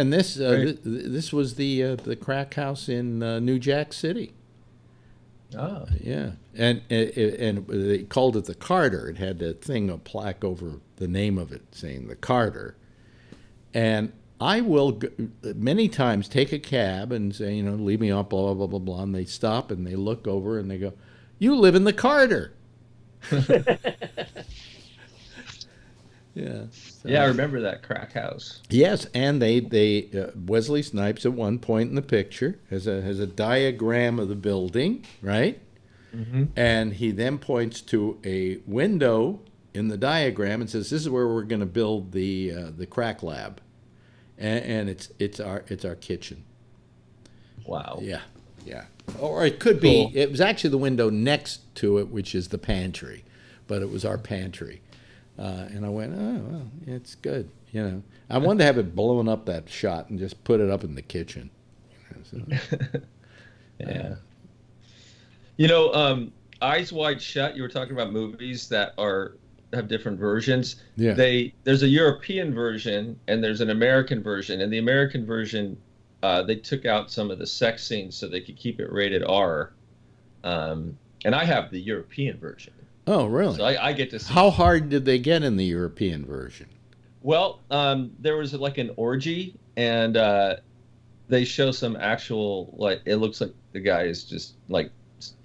was the crack house in New Jack City. Oh. Yeah. And they called it the Carter. It had a plaque over the name of it saying the Carter. And I will many times take a cab and say, leave me off, blah, blah, blah, blah, blah. And they stop and they look over and they go, you live in the Carter. Yeah. So. Yeah, I remember that crack house. Yes, and they Wesley Snipes at one point in the picture has a diagram of the building, right? Mm-hmm. And he then points to a window in the diagram and says, "This is where we're going to build the crack lab," and it's our kitchen. Wow. Yeah. Or it could be. It was actually the window next to it, which is the pantry, but it was our pantry. And I went, oh, well, it's good. I wanted to have it blown up, that shot, and just put it up in the kitchen. Yeah. Eyes Wide Shut, you were talking about movies that have different versions. Yeah. There's a European version and there's an American version. And the American version, they took out some of the sex scenes so they could keep it rated R. And I have the European version. Oh, really? So I get to see. How hard did they get in the European version? Well, there was like an orgy, and they show some actual, it looks like the guy is just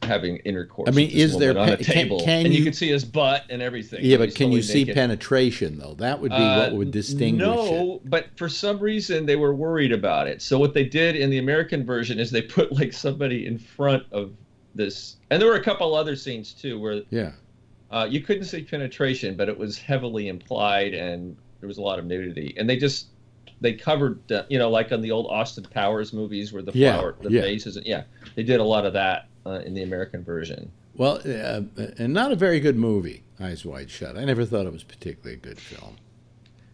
having intercourse. I mean, with this is there woman on a table, can and you can see his butt and everything. Yeah, but can you totally see naked. penetration though? That would be what would distinguish No, it. but for some reason they were worried about it. So what they did in the American version is they put like somebody in front of this, and there were a couple other scenes too where you couldn't see penetration, but it was heavily implied, and there was a lot of nudity, and they covered, like on the old Austin Powers movies where the face isn't. Yeah, they did a lot of that in the American version. Well, and not a very good movie, Eyes Wide Shut. I never thought it was particularly a good film.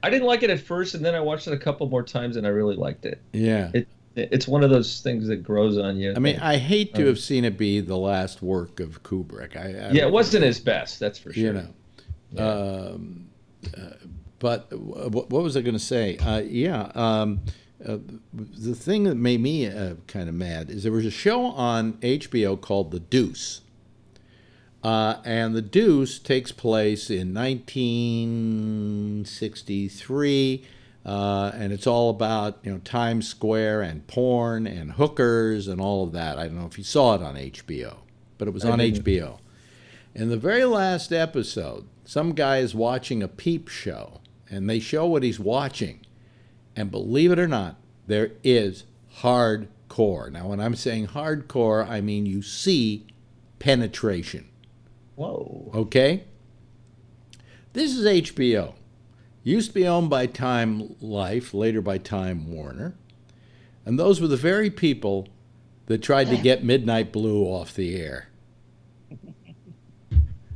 I didn't like it at first, and then I watched it a couple more times, and I really liked it. Yeah. It's one of those things that grows on you. I mean, I hate to have seen it be the last work of Kubrick. It wasn't his best, that's for sure. But what was I going to say? The thing that made me kind of mad is there was a show on HBO called The Deuce. And The Deuce takes place in 1963, and it's all about Times Square and porn and hookers and all of that. I don't know if you saw it on HBO, but it was on HBO. In the very last episode, some guy is watching a peep show, and they show what he's watching. And believe it or not, there is hardcore. Now, when I'm saying hardcore, I mean you see penetration. Whoa. Okay? This is HBO. Used to be owned by Time Life, later by Time Warner. And those were the very people that tried to get Midnight Blue off the air.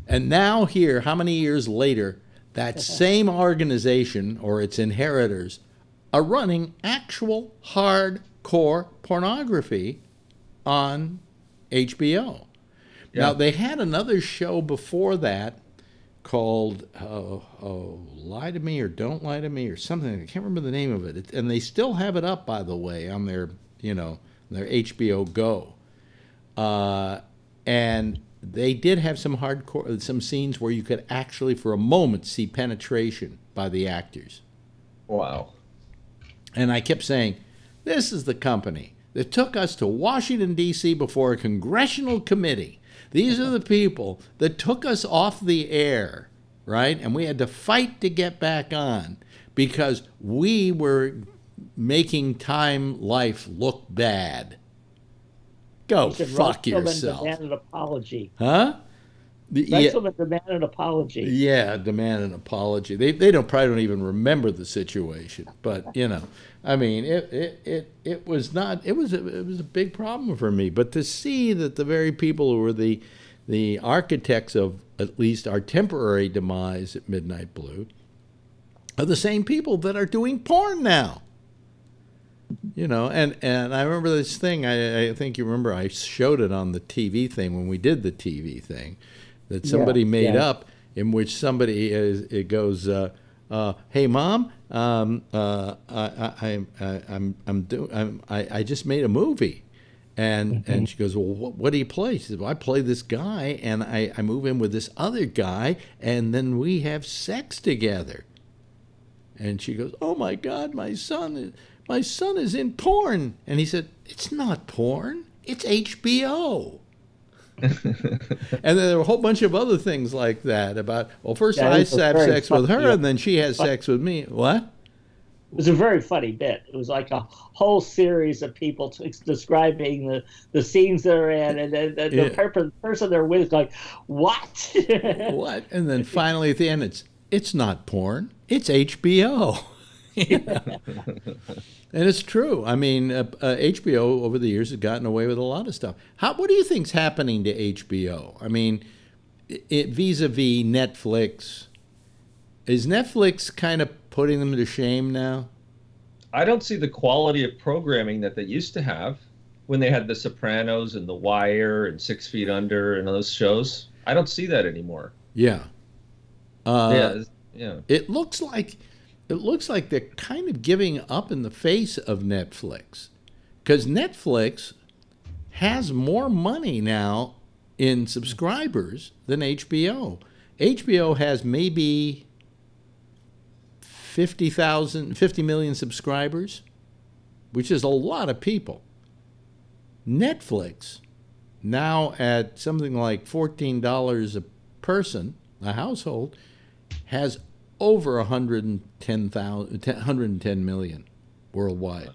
And now here, how many years later, that same organization or its inheritors are running actual hardcore pornography on HBO. Yeah. Now, they had another show before that called Lie to Me or Don't Lie to Me or something. I can't remember the name of it. And they still have it up, by the way, on their HBO Go. And they did have some scenes where you could actually, for a moment, see penetration by the actors. Wow. And I kept saying, this is the company that took us to Washington, D.C. before a congressional committee. These are the people that took us off the air, right? And we had to fight to get back on because we were making Time Life look bad. Go fuck yourself. Demand an apology. Huh? Russellman demand an apology. Yeah, demand an apology. They probably don't even remember the situation, but I mean, it was a big problem for me. But to see that the very people who were the architects of at least our temporary demise at Midnight Blue are the same people that are doing porn now. And I remember this thing. I think you remember I showed it on the TV thing when we did the TV thing that somebody made up, in which it goes, "Hey Mom, I just made a movie," and she goes, "Well, what do you play?" She says, "Well, I play this guy, and I move in with this other guy, and then we have sex together." And she goes, "Oh my God, my son is in porn," and he said, "It's not porn, it's HBO." And then there were a whole bunch of other things like that about, well, first I have sex with her, and then she has sex with me. What? It was a very funny bit. It was like a whole series of people describing the scenes they're in, and then the person they're with is like, what? What? And then finally at the end, it's not porn, it's HBO. And it's true. I mean, HBO over the years has gotten away with a lot of stuff. What do you think's happening to HBO? I mean, vis-a-vis Netflix, is Netflix kind of putting them to shame now? I don't see the quality of programming that they used to have when they had The Sopranos and The Wire and 6 Feet Under and those shows. I don't see that anymore. Yeah. Yeah. It looks like they're kind of giving up in the face of Netflix, because Netflix has more money now in subscribers than HBO. HBO has maybe 50 million subscribers, which is a lot of people. Netflix now at something like $14 a person, a household, has over 110 million worldwide.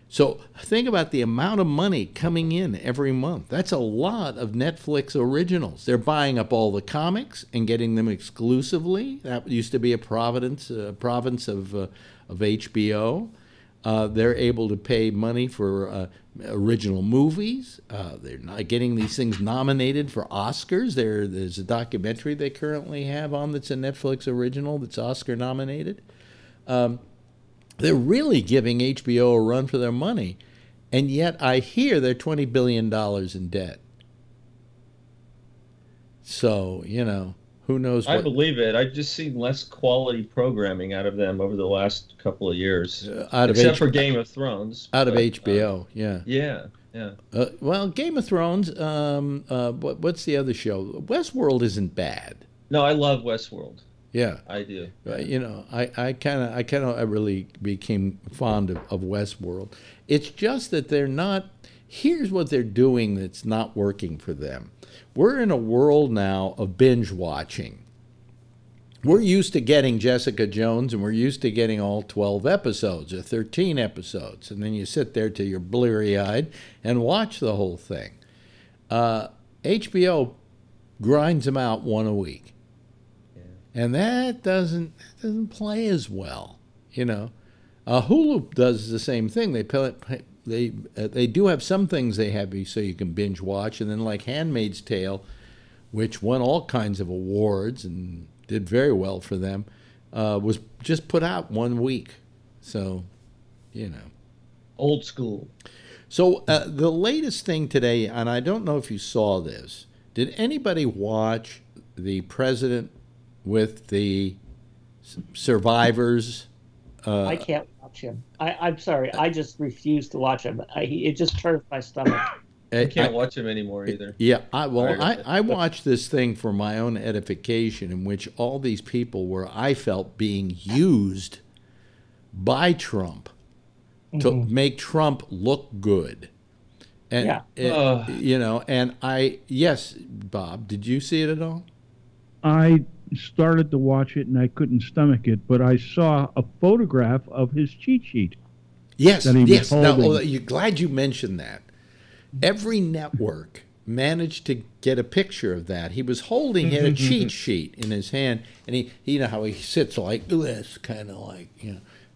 So think about the amount of money coming in every month. That's a lot of Netflix originals. They're buying up all the comics and getting them exclusively. That used to be a province of HBO. They're able to pay money for original movies. They're not getting these things nominated for Oscars. There's a documentary they currently have on that's a Netflix original that's Oscar nominated. They're really giving HBO a run for their money, and yet I hear they're $20 billion in debt. So, who knows what... I believe it. I've just seen less quality programming out of them over the last couple of years. Except for Game of Thrones. HBO, yeah. Yeah. Well, Game of Thrones, what's the other show? Westworld isn't bad. No, I love Westworld. Yeah, I do. I really became fond of Westworld. It's just that they're not. Here's what they're doing that's not working for them. We're in a world now of binge watching. We're used to getting Jessica Jones, and we're used to getting all 12 episodes or 13 episodes, and then you sit there till you're bleary-eyed and watch the whole thing. HBO grinds them out one a week. And that doesn't play as well, Hulu does the same thing. They do have some things they have so you can binge watch, and then like Handmaid's Tale, which won all kinds of awards and did very well for them, was just put out 1 week. So, old school. So the latest thing today, and I don't know if you saw this, did anybody watch the president with the survivors? I can't watch him. I'm sorry. I just refuse to watch him. It just turns my stomach. I can't watch him anymore either. Yeah, I watched this thing for my own edification, in which all these people were, I felt, being used by Trump to make Trump look good. And, and yes, Bob, did you see it at all? I started to watch it and I couldn't stomach it, but I saw a photograph of his cheat sheet. Yes. Now, you're glad you mentioned that. Every network managed to get a picture of that. He was holding a cheat sheet in his hand, and he how he sits like this, kind of like,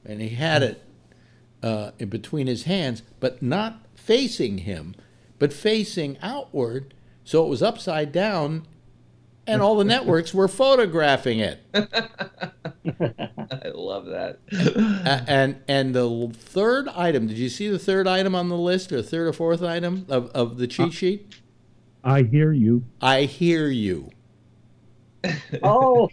and he had it in between his hands, but not facing him, but facing outward, so it was upside down. And all the networks were photographing it. I love that. And the third item, did you see the third item on the list, or third or fourth item of the cheat sheet? I hear you. I hear you. Oh.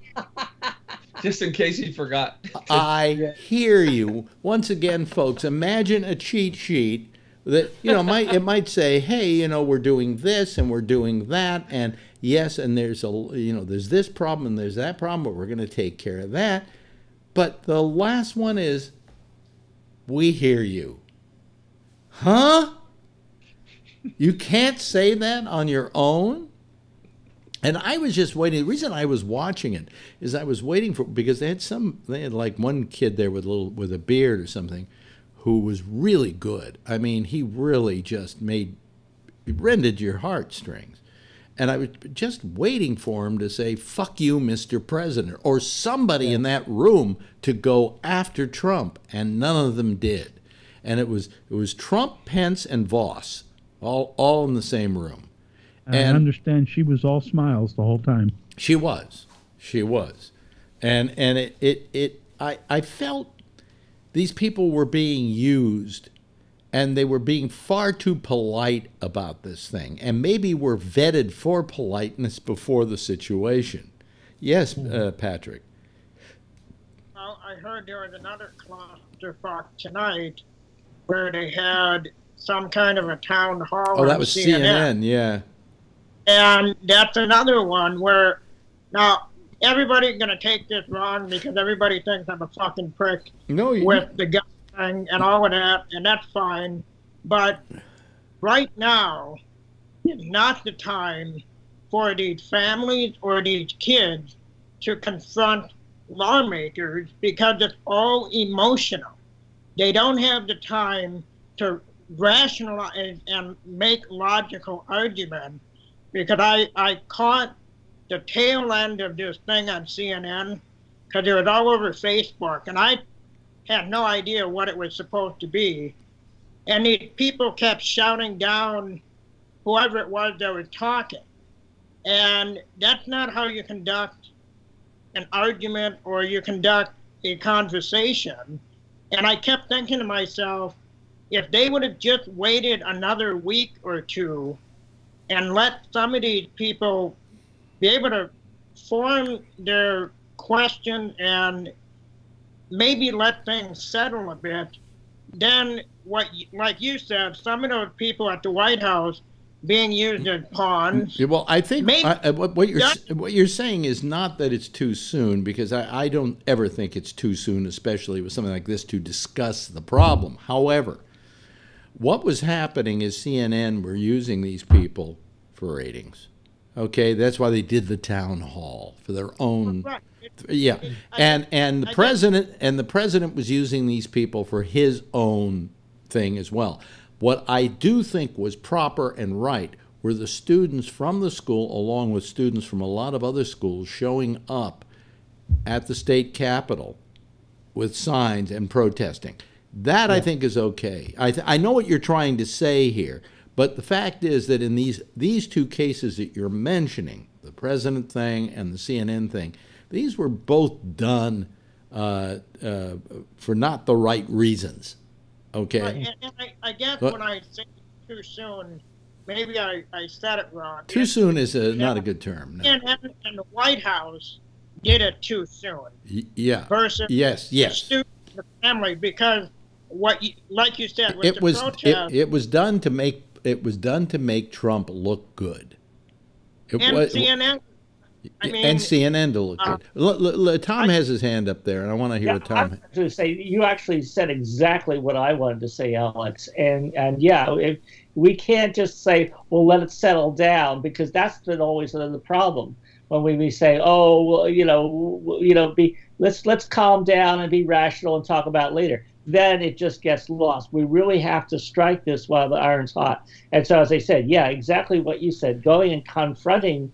Just in case you forgot. I hear you. Once again, folks, imagine a cheat sheet that, it might say, hey, we're doing this and we're doing that, and yes, and there's there's this problem and there's that problem, but we're going to take care of that. But the last one is, we hear you. Huh? You can't say that on your own? And I was just waiting. The reason I was watching it is I was waiting because they had like one kid there with a beard or something, who was really good. I mean, he really just rended your heartstrings. And I was just waiting for him to say, fuck you, Mr. President, or somebody in that room to go after Trump, and none of them did. And it was Trump, Pence, and Voss, all in the same room. I understand she was all smiles the whole time. She was. And I felt these people were being used, and they were being far too polite about this thing, and maybe were vetted for politeness before the situation. Yes, Patrick. Well, I heard there was another clusterfuck tonight where they had some kind of a town hall. Oh, that was CNN, yeah. And that's another one where, now, everybody's going to take this wrong because everybody thinks I'm a fucking prick with the gun thing and all of that, and that's fine. But right now, is not the time for these families or these kids to confront lawmakers because it's all emotional. They don't have the time to rationalize and make logical arguments, because I caught the tail end of this thing on CNN because it was all over Facebook, and I had no idea what it was supposed to be. And these people kept shouting down whoever it was that was talking. And that's not how you conduct an argument or you conduct a conversation. And I kept thinking to myself, if they would have just waited another week or two and let some of these people be able to form their questions and maybe let things settle a bit, then like you said, some of those people at the White House being used as pawns. Well, I think what you're saying is not that it's too soon, because I don't ever think it's too soon, especially with something like this, to discuss the problem. However, what was happening is CNN were using these people for ratings. Okay, that's why they did the town hall for their own. Right. Yeah, and the president was using these people for his own thing as well. What I do think was proper and right were the students from the school, along with students from a lot of other schools, showing up at the state capitol with signs and protesting. That, yeah, I think is okay. I know what you're trying to say here, but the fact is that in these two cases that you're mentioning, the president thing and the CNN thing, these were both done for not the right reasons. Okay. Right. And I guess when I say too soon, maybe I said it wrong. Too soon is not a good term. No. And the White House did it too soon. Yeah. Versus yes. the student, the family, because like you said, with it the was protest, it was done to make Trump look good. CNN. And CNN to look good. Tom has his hand up there, and I want to hear what Tom. I was going to say, you actually said exactly what I wanted to say, Alex. And yeah, we can't just say, well, let it settle down, because that's been always the problem when we say, oh, well, let's calm down and be rational and talk about it later. Then it just gets lost. We really have to strike this while the iron's hot. And so, as I said, yeah, exactly what you said, going and confronting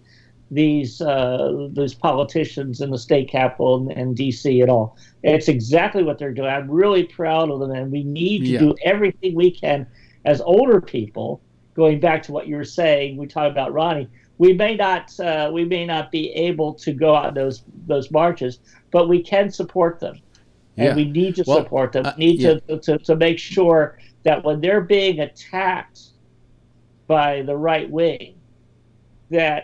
these politicians in the state capitol and D.C. and all. It's exactly what they're doing. I'm really proud of them, and we need to do everything we can as older people. Going back to what you were saying, we talked about Ronnie. We may not be able to go out those marches, but we can support them, and we need to support them. We need to make sure that when they're being attacked by the right wing, they're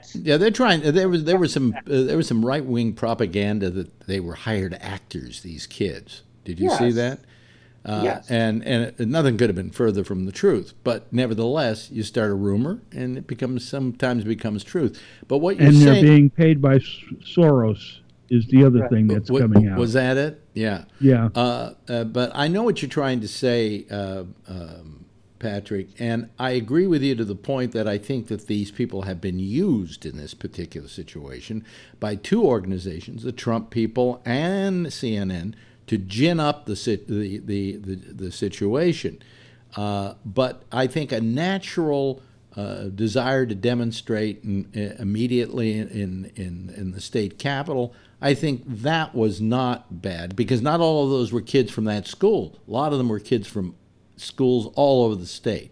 trying. There was some right wing propaganda that they were hired actors. These kids, did you see that? Yes. And nothing could have been further from the truth. But nevertheless, you start a rumor, and it sometimes becomes truth. But what you're saying, they're being paid by Soros is the other thing that's coming out. Was that it? Yeah. Yeah. But I know what you're trying to say, Patrick, and I agree with you to the point that I think that these people have been used in this particular situation by two organizations, the Trump people and CNN, to gin up the situation. But I think a natural desire to demonstrate immediately in the state capitol, I think that was not bad, because not all of those were kids from that school. A lot of them were kids from schools all over the state.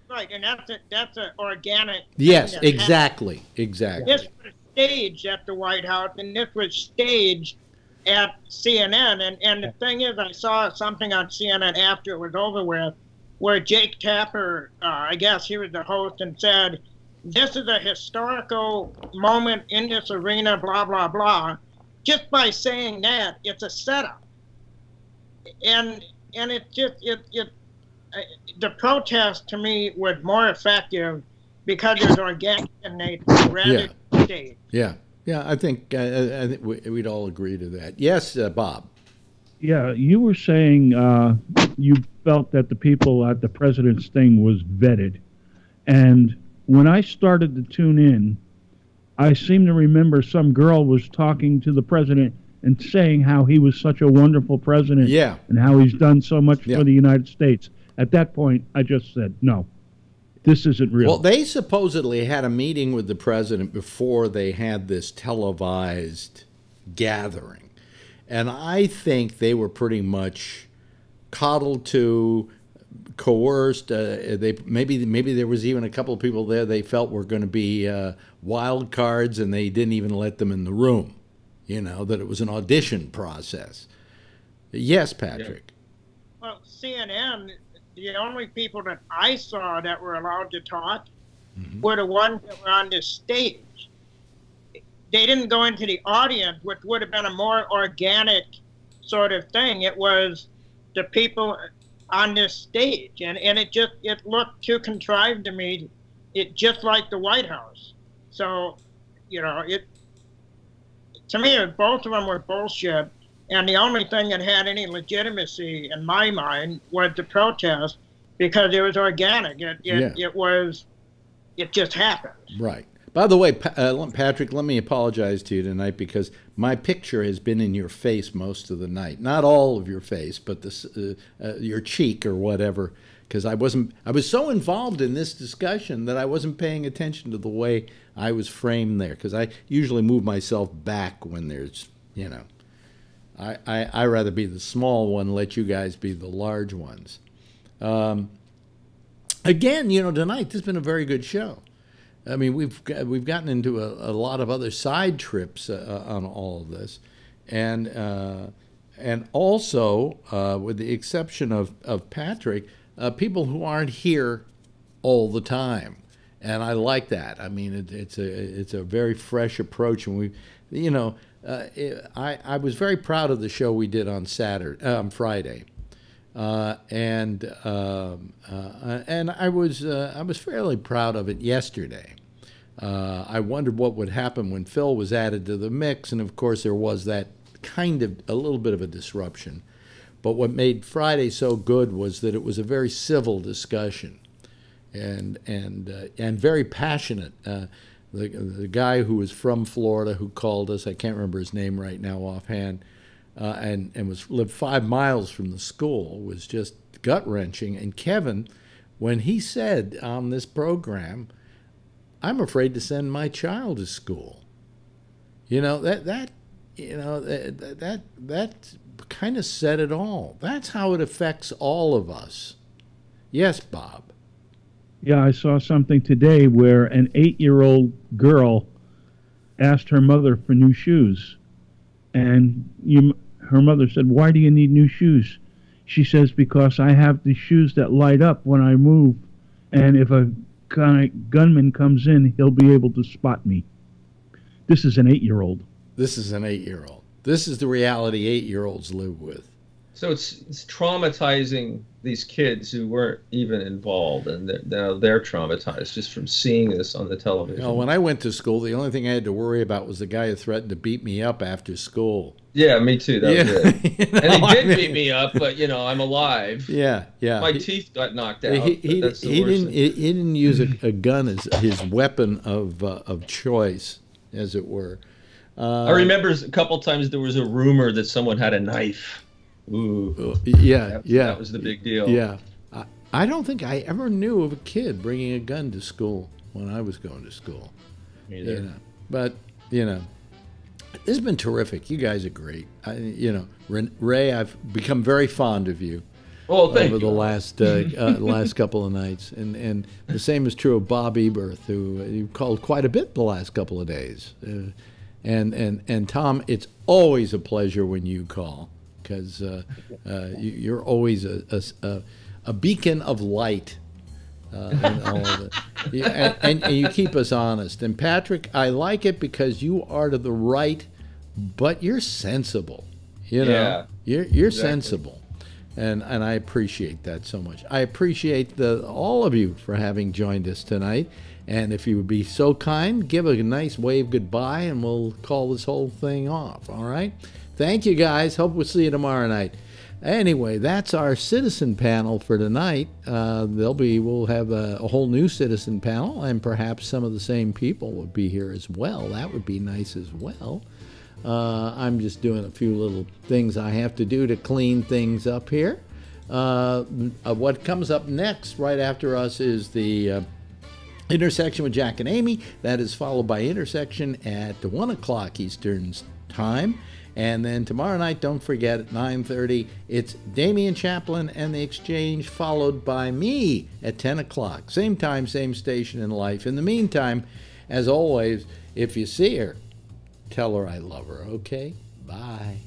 Right, and that's an organic. Yes, exactly. This was staged at the White House, and this was staged at CNN. And the thing is, I saw something on CNN after it was over with, where Jake Tapper, I guess he was the host, and said, "This is a historical moment in this arena." Blah blah blah. Just by saying that, it's a setup, and it just the protest to me was more effective because it was organic and nature. Yeah. I think we'd all agree to that. Yes, Bob. Yeah, you were saying you felt that the people at the president's thing was vetted, and when I started to tune in, I seem to remember some girl was talking to the president and saying how he was such a wonderful president, and how he's done so much for the United States. At that point, I just said, no, this isn't real. Well, they supposedly had a meeting with the president before they had this televised gathering. And I think they were pretty much coddled to, coerced. Maybe there was even a couple of people there they felt were going to be wild cards, and they didn't even let them in the room. You know, that it was an audition process. Yes, Patrick. Well, CNN, the only people that I saw that were allowed to talk were the ones that were on the stage. They didn't go into the audience, which would have been a more organic sort of thing. It was the people on this stage, and it looked too contrived to me. It just like the White House. So, you know, to me, both of them were bullshit, and the only thing that had any legitimacy in my mind was the protest, because it was organic. It just happened. Right. By the way, Patrick, let me apologize to you tonight, because my picture has been in your face most of the night. Not all of your face, but your cheek or whatever, because I was so involved in this discussion that I wasn't paying attention to the way I was framed there, because I usually move myself back when there's, you know, I rather be the small one, let you guys be the large ones. Again, you know, tonight this has been a very good show. I mean, we've gotten into a lot of other side trips on all of this, and also with the exception of Patrick, people who aren't here all the time, and I like that. I mean, it's a very fresh approach, and we, you know, I was very proud of the show we did on Friday. And I was fairly proud of it yesterday. I wondered what would happen when Phil was added to the mix, and of course there was that kind of a little bit of a disruption. But what made Friday so good was that it was a very civil discussion, and very passionate. The guy who was from Florida who called us, I can't remember his name right now offhand, and lived 5 miles from the school, was just gut-wrenching. And Kevin, when he said on this program, "I'm afraid to send my child to school," you know, that kind of said it all. That's how it affects all of us. Yes, Bob. Yeah, I saw something today where an 8-year-old girl asked her mother for new shoes, and her mother said, "Why do you need new shoes?" She says, "Because I have the shoes that light up when I move, and if a gunman comes in, he'll be able to spot me." This is an 8-year-old. This is an 8-year-old. This is the reality 8-year-olds live with. So it's traumatizing these kids who weren't even involved, and now they're traumatized just from seeing this on the television. You know, when I went to school, the only thing I had to worry about was the guy who threatened to beat me up after school. Yeah, me too. That was it. You know, and he did beat me up, but, you know, I'm alive. Yeah, yeah. My teeth got knocked out. He didn't use a gun as his weapon of choice, as it were. I remember a couple times there was a rumor that someone had a knife. Ooh. Yeah, that was the big deal. Yeah. I don't think I ever knew of a kid bringing a gun to school when I was going to school. Me either. You know, but, you know, this has been terrific. You guys are great. You know, Ray, I've become very fond of you. Oh, thank over you. The last couple of nights, and the same is true of Bob Eberth, who you called quite a bit the last couple of days. And Tom, it's always a pleasure when you call, because you're always a beacon of light in all of it. And you keep us honest. And Patrick, I like it because you are to the right, but you're sensible. You know, you're exactly. Sensible. And I appreciate that so much. I appreciate all of you for having joined us tonight. And if you would be so kind, give a nice wave goodbye, and we'll call this whole thing off. All right? Thank you, guys. Hope we'll see you tomorrow night. Anyway, that's our citizen panel for tonight. We'll have a whole new citizen panel, and perhaps some of the same people would be here as well. That would be nice as well. I'm just doing a few little things I have to do to clean things up here. What comes up next, right after us, is the Intersection with Jack and Amy. That is followed by Intersection at 1 o'clock Eastern Time. And then tomorrow night, don't forget, at 9:30, it's Damian Chaplin and the Exchange, followed by me at 10 o'clock. Same time, same station in life. In the meantime, as always, if you see her, tell her I love her, okay? Bye.